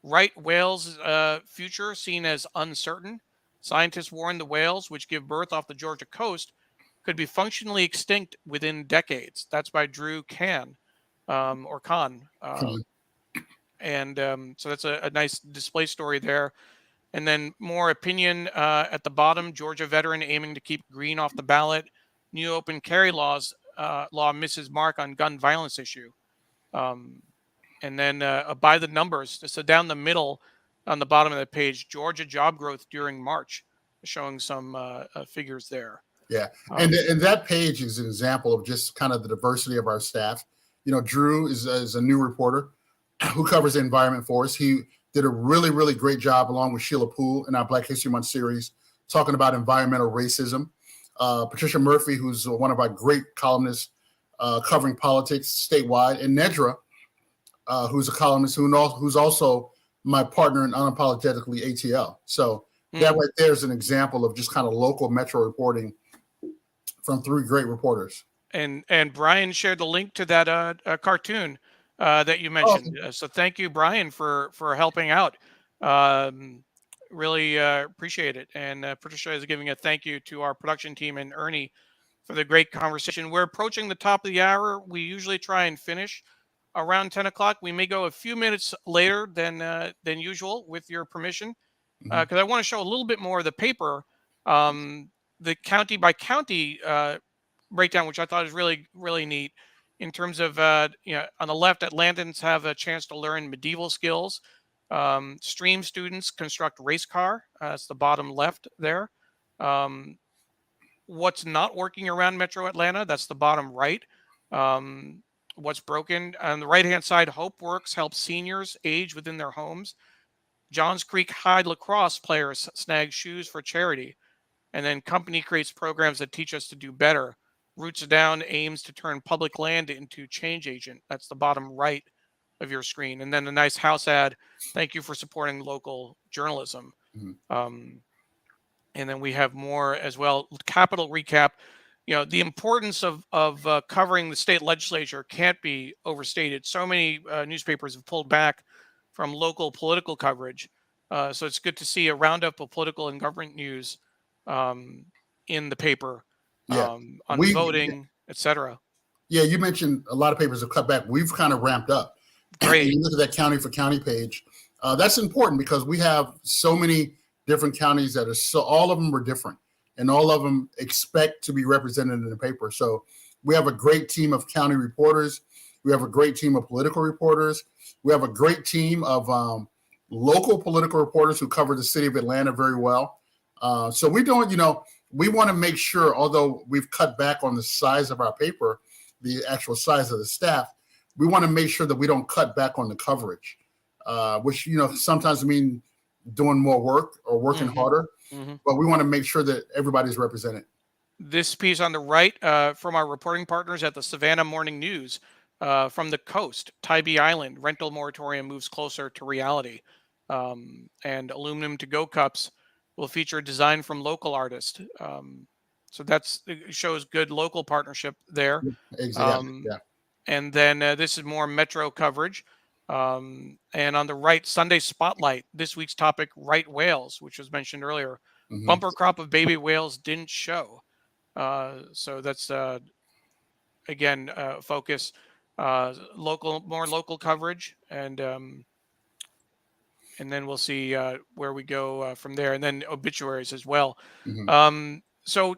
Right whales' future seen as uncertain. Scientists warn the whales, which give birth off the Georgia coast, could be functionally extinct within decades. That's by Drew Kahn, or Kahn. And so that's a nice display story there. And then more opinion at the bottom. Georgia veteran aiming to keep green off the ballot. New open carry law misses mark on gun violence issue. And then by the numbers, so down the middle on the bottom of the page, Georgia job growth during March, showing some figures there. Yeah, and that page is an example of just kind of the diversity of our staff. You know, Drew is a new reporter who covers the environment for us. He did a really, really great job along with Sheila Poole in our Black History Month series, talking about environmental racism. Patricia Murphy, who's one of our great columnists covering politics statewide, and Nedra, who's a columnist who's also my partner in Unapologetically ATL. So that right there is an example of just kind of local Metro reporting from three great reporters. And Brian shared the link to that cartoon that you mentioned. So thank you, Brian, for helping out. Really appreciate it. And Patricia is giving a thank you to our production team and Ernie for the great conversation. We're approaching the top of the hour. We usually try and finish around 10 o'clock. We may go a few minutes later than usual, with your permission, because I want to show a little bit more of the paper, the county by county breakdown, which I thought is really, really neat in terms of, on the left, Atlantans have a chance to learn medieval skills. Stream students construct race car. It's the bottom left there. What's not working around Metro Atlanta? That's the bottom right. What's broken? On the right-hand side, Hope Works helps seniors age within their homes. Johns Creek High lacrosse players snag shoes for charity. And then company creates programs that teach us to do better. Roots Down aims to turn public land into change agent. That's the bottom right of your screen. And then a nice house ad. Thank you for supporting local journalism. And then we have more as well. Capital recap. The importance of covering the state legislature can't be overstated. So many newspapers have pulled back from local political coverage. So it's good to see a roundup of political and government news in the paper, on voting, etc. Yeah, you mentioned a lot of papers have cut back. We've kind of ramped up. Great. And you look at that county for county page. That's important because we have so many different counties that are all of them are different, and all of them expect to be represented in the paper. So we have a great team of county reporters. We have a great team of political reporters. We have a great team of local political reporters who cover the city of Atlanta very well. So we don't, we want to make sure, although we've cut back on the size of our paper, the actual size of the staff, we want to make sure that we don't cut back on the coverage, which, sometimes mean doing more work or working harder, but we want to make sure that everybody's represented. This piece on the right from our reporting partners at the Savannah Morning News, from the coast, Tybee Island, rental moratorium moves closer to reality. And aluminum to-go cups will feature design from local artists. So it shows good local partnership there. Exactly. And then this is more Metro coverage. And on the right, Sunday Spotlight, this week's topic, right whales, which was mentioned earlier. Bumper crop of baby whales didn't show. So that's, again, focus, more local coverage. And then we'll see where we go from there. And then obituaries as well. So,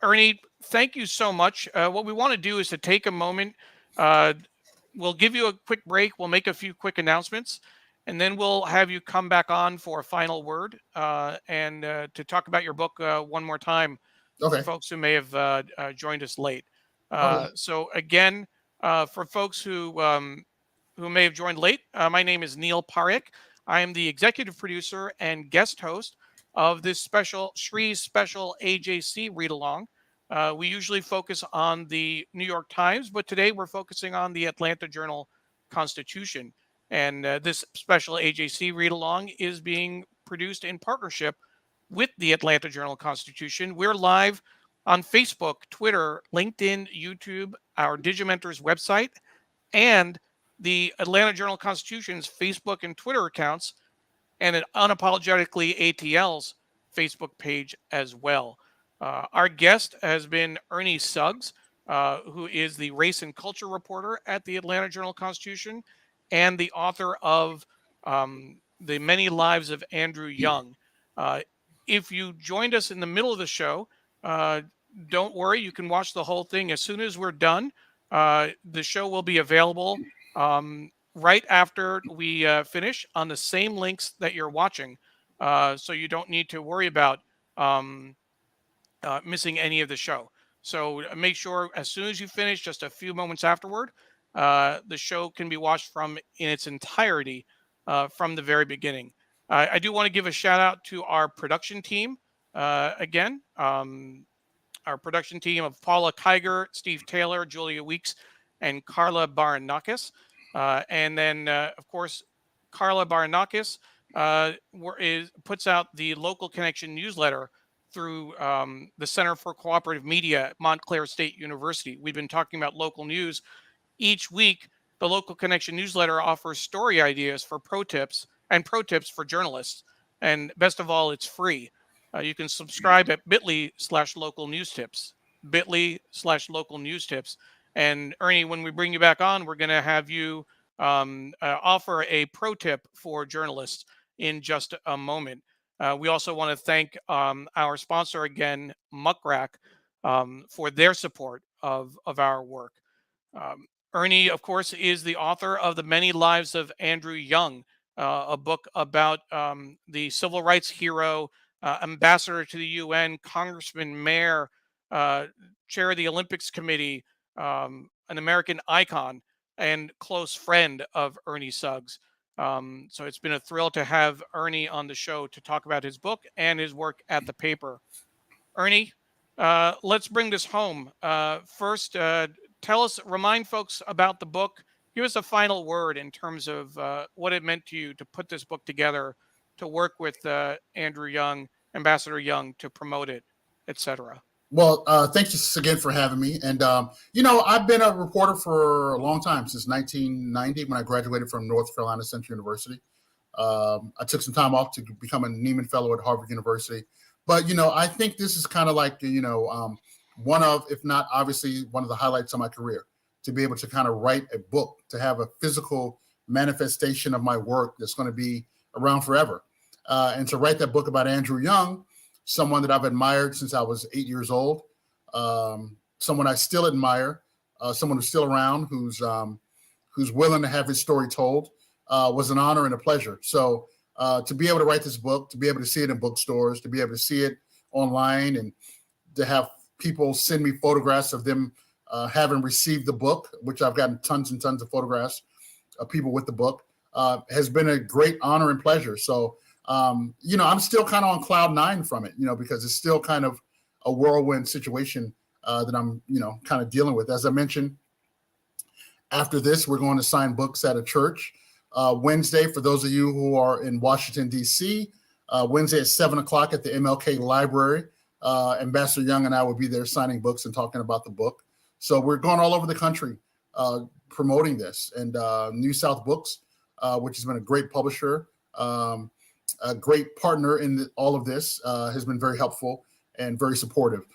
Ernie, thank you so much. What we want to do is to take a moment. We'll give you a quick break. We'll make a few quick announcements, and then we'll have you come back on for a final word and to talk about your book one more time for folks who may have joined us late. So again, for folks who may have joined late, my name is Neil Parekh. I am the executive producer and guest host of this Shree's special AJC read-along. We usually focus on the New York Times, but today we're focusing on the Atlanta Journal-Constitution. And this special AJC read along is being produced in partnership with the Atlanta Journal-Constitution. We're live on Facebook, Twitter, LinkedIn, YouTube, our Digimentors website, and the Atlanta Journal-Constitution's Facebook and Twitter accounts, and an Unapologetically ATL's Facebook page as well. Our guest has been Ernie Suggs, who is the race and culture reporter at the Atlanta Journal-Constitution and the author of The Many Lives of Andrew Young. If you joined us in the middle of the show, don't worry, you can watch the whole thing as soon as we're done. The show will be available right after we finish on the same links that you're watching. So you don't need to worry about missing any of the show. So make sure as soon as you finish, just a few moments afterward, the show can be watched from in its entirety from the very beginning. I do want to give a shout out to our production team again. Our production team of Paula Kiger, Steve Taylor, Julia Weeks, and Carla Baranakis. And then, of course, Carla Baranakis puts out the Local Connection newsletter through the Center for Cooperative Media at Montclair State University. We've been talking about local news. Each week, the Local Connection newsletter offers story ideas for pro tips for journalists. And best of all, it's free. You can subscribe at bit.ly/local news tips, bit.ly/local news tips. And Ernie, when we bring you back on, we're going to have you offer a pro tip for journalists in just a moment. We also want to thank our sponsor again, Muckrack, for their support of our work. Ernie, of course, is the author of The Many Lives of Andrew Young, a book about the civil rights hero, ambassador to the UN, congressman, mayor, chair of the Olympics Committee, an American icon, and close friend of Ernie Suggs. So it's been a thrill to have Ernie on the show to talk about his book and his work at the paper. Ernie, let's bring this home. First, remind folks about the book. Give us a final word in terms of what it meant to you to put this book together, to work with Andrew Young, Ambassador Young, to promote it, etc. Well, thank you again for having me. And, I've been a reporter for a long time, since 1990, when I graduated from North Carolina Central University. I took some time off to become a Nieman Fellow at Harvard University. But, I think this is kind of like, one of, if not obviously, one of the highlights of my career, to be able to kind of write a book, to have a physical manifestation of my work that's going to be around forever. And to write that book about Andrew Young, someone that I've admired since I was 8 years old, someone I still admire, someone who's still around, who's willing to have his story told, was an honor and a pleasure. So to be able to write this book, to be able to see it in bookstores, to be able to see it online, and to have people send me photographs of them having received the book, which I've gotten tons and tons of photographs of people with the book, has been a great honor and pleasure. So, I'm still kind of on cloud nine from it, because it's still kind of a whirlwind situation that I'm, kind of dealing with. As I mentioned, after this, we're going to sign books at a church Wednesday. For those of you who are in Washington, D.C., Wednesday at 7:00 at the MLK Library. Ambassador Young and I will be there signing books and talking about the book. So we're going all over the country promoting this. And New South Books, which has been a great publisher, a great partner in all of this, has been very helpful and very supportive.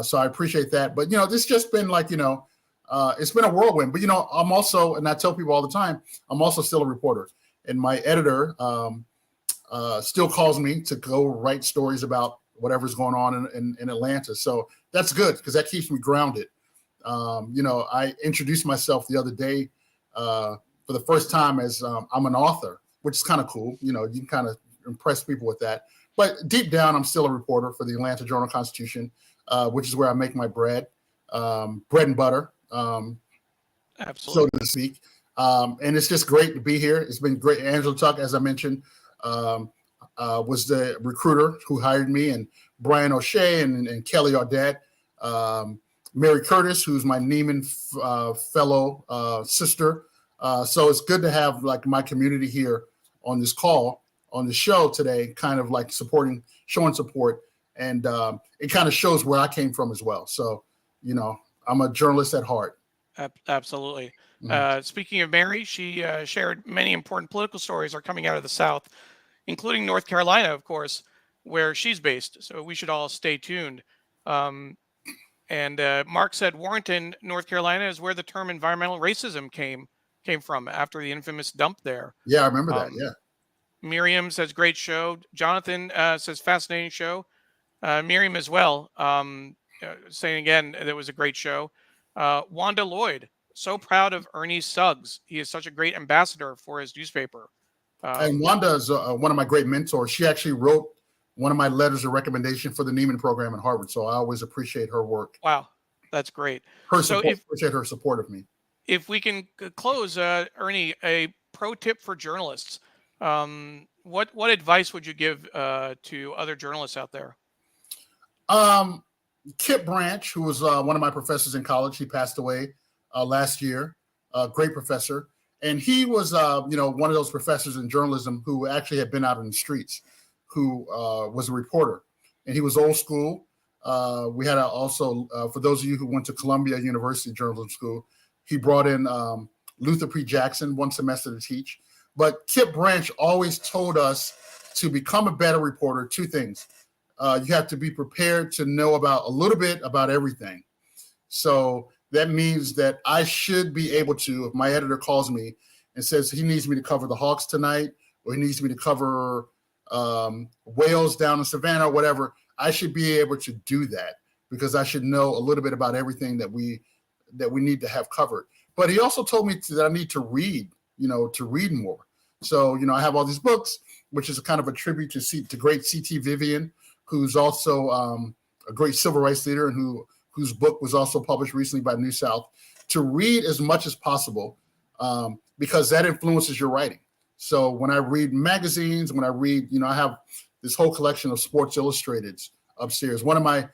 So I appreciate that. But, this just been like, it's been a whirlwind. But, I'm also, and I tell people all the time, I'm also still a reporter. And my editor still calls me to go write stories about whatever's going on in Atlanta. So that's good, because that keeps me grounded. I introduced myself the other day for the first time as I'm an author, which is kind of cool. You can kind of impress people with that. But deep down, I'm still a reporter for the Atlanta Journal-Constitution, which is where I make my bread and butter, absolutely, so to speak. And it's just great to be here. It's been great. Angela Tuck, as I mentioned, was the recruiter who hired me, and Brian O'Shea and Kelly Audette, Mary Curtis, who's my Nieman Fellow sister, So it's good to have like my community here on this call, on the show today, kind of like showing support. And it kind of shows where I came from as well. So, I'm a journalist at heart. Absolutely. Mhm. Speaking of Mary, she shared many important political stories are coming out of the South, including North Carolina, of course, where she's based. So we should all stay tuned. Um, and Mark said Warrenton, North Carolina, is where the term environmental racism came from after the infamous dump there. Yeah, I remember that. Um, Yeah. Miriam says great show. Jonathan says fascinating show. Miriam as well, saying again that it was a great show. Wanda Lloyd, so proud of Ernie Suggs. He is such a great ambassador for his newspaper. And Wanda is one of my great mentors. She actually wrote one of my letters of recommendation for the Neiman program at Harvard. So I always appreciate her work, Wow, that's great. her So support, appreciate her support of me. if we can close, Ernie, a pro tip for journalists. What advice would you give to other journalists out there? Kip Branch, who was one of my professors in college, he passed away last year. Great professor, and he was, one of those professors in journalism who actually had been out in the streets, who was a reporter, and he was old school. We had also, for those of you who went to Columbia University Journalism School, he brought in Luther P. Jackson one semester to teach. But Kip Branch always told us to become a better reporter, two things. You have to be prepared to know about a little bit about everything. So that means that I should be able to, if my editor calls me and says he needs me to cover the Hawks tonight, or he needs me to cover whales down in Savannah or whatever, I should be able to do that because I should know a little bit about everything that we need to have covered. But he also told me that I need to read, to read more. So, I have all these books, which is a kind of a tribute to great C.T. Vivian, who's also a great civil rights leader and whose book was also published recently by New South, to read as much as possible because that influences your writing. So when I read magazines, when I read, I have this whole collection of Sports Illustrateds upstairs. One of my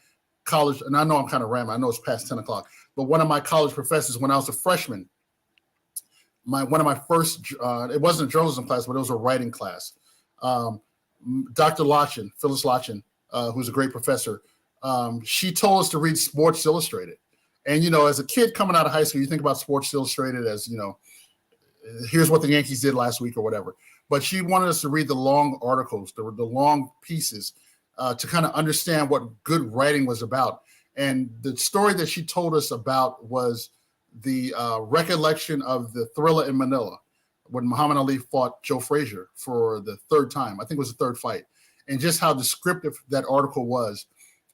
college, and I know I'm kind of rambling, I know it's past 10 o'clock, but one of my college professors, when I was a freshman, one of my first, it wasn't a journalism class, but it was a writing class. Dr. Lachin, Phyllis Lachin, who's a great professor, she told us to read Sports Illustrated. And, as a kid coming out of high school, you think about Sports Illustrated as, here's what the Yankees did last week or whatever. But she wanted us to read the long articles, the long pieces, to kind of understand what good writing was about. And the story that she told us about was the recollection of the Thrilla in Manila when Muhammad Ali fought Joe Frazier for the third time. I think it was the third fight. And just how descriptive that article was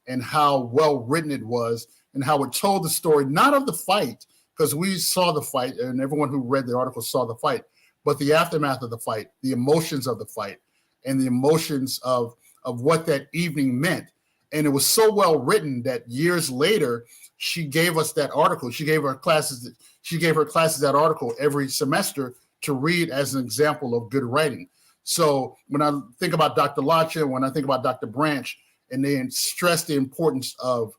and how well written it was and how it told the story, not of the fight, because we saw the fight and everyone who read the article saw the fight, but the aftermath of the fight, the emotions of the fight, and the emotions of what that evening meant. And it was so well written that years later, she gave us that article. She gave her classes that article every semester to read as an example of good writing. So when I think about Dr. Lachin, when I think about Dr. Branch, and they stress the importance of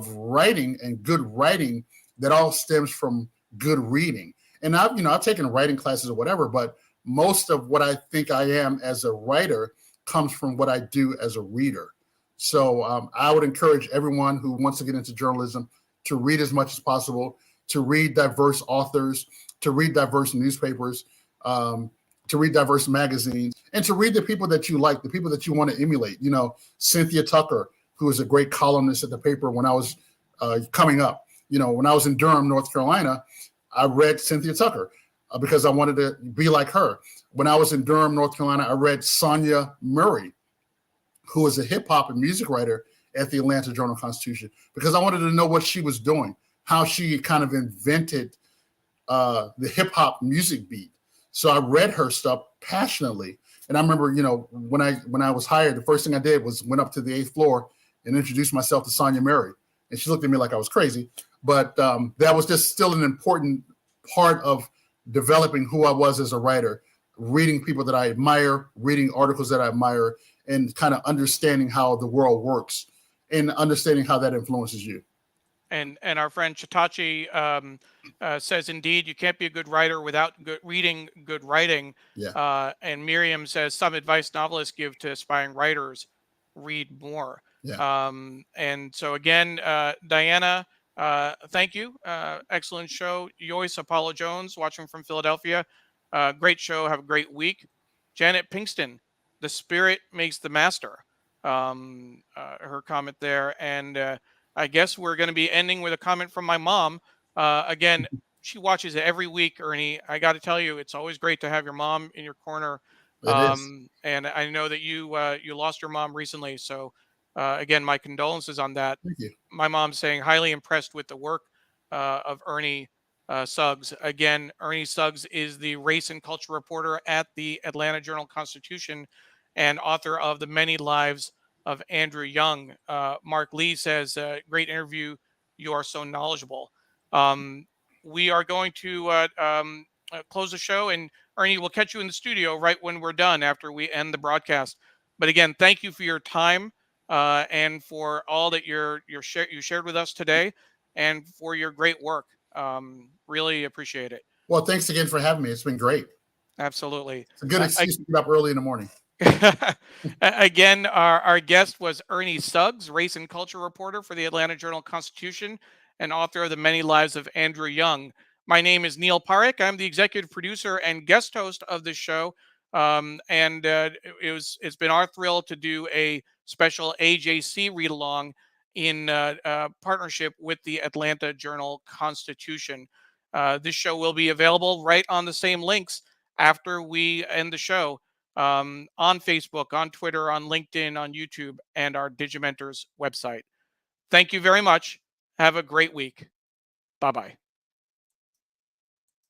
writing and good writing, that all stems from good reading. And I've taken writing classes or whatever, but most of what I think I am as a writer comes from what I do as a reader. So I would encourage everyone who wants to get into journalism to read as much as possible, to read diverse authors, to read diverse newspapers, to read diverse magazines, and to read the people that you like, the people that you want to emulate. Cynthia Tucker, who was a great columnist at the paper when I was coming up. When I was in Durham, North Carolina, I read Cynthia Tucker because I wanted to be like her. When I was in Durham, North Carolina, I read Sonia Murray, who was a hip hop and music writer at the Atlanta Journal-Constitution, because I wanted to know what she was doing, how she kind of invented the hip hop music beat. So I read her stuff passionately. And I remember, when I was hired, the first thing I did was went up to the 8th floor and introduced myself to Sonia Murray. And she looked at me like I was crazy. But that was just still an important part of developing who I was as a writer, reading people that I admire, reading articles that I admire, and kind of understanding how the world works and understanding how that influences you. And our friend Chitachi says, indeed, you can't be a good writer without reading good writing. Yeah. And Miriam says, some advice novelists give to aspiring writers: read more. Yeah. And so again, Diana, thank you. Excellent show. Joyce Apollo Jones, watching from Philadelphia. Great show. Have a great week. Janet Pinkston, the spirit makes the master. Her comment there. And I guess we're going to be ending with a comment from my mom. Again, she watches it every week, Ernie. I got to tell you, it's always great to have your mom in your corner. It is. And I know that you lost your mom recently. So again, my condolences on that. Thank you. My mom's saying highly impressed with the work of Ernie Suggs. Again, Ernie Suggs is the race and culture reporter at the Atlanta Journal-Constitution and author of The Many Lives of Andrew Young. Mark Lee says, great interview. You are so knowledgeable. We are going to close the show, and Ernie, we'll catch you in the studio right when we're done after we end the broadcast. But again, thank you for your time and for all that you shared with us today, and for your great work. Really appreciate it. Well, thanks again for having me. It's been great. Absolutely. It's a good excuse to get up early in the morning. Again, our guest was Ernie Suggs, race and culture reporter for the Atlanta Journal-Constitution and author of The Many Lives of Andrew Young. My name is Neil Parekh. I'm the executive producer and guest host of this show. It's been our thrill to do a special AJC read-along in partnership with the Atlanta Journal-Constitution. This show will be available right on the same links after we end the show. On Facebook, on Twitter, on LinkedIn, on YouTube, and our Digimentors website. Thank you very much. Have a great week. Bye-bye.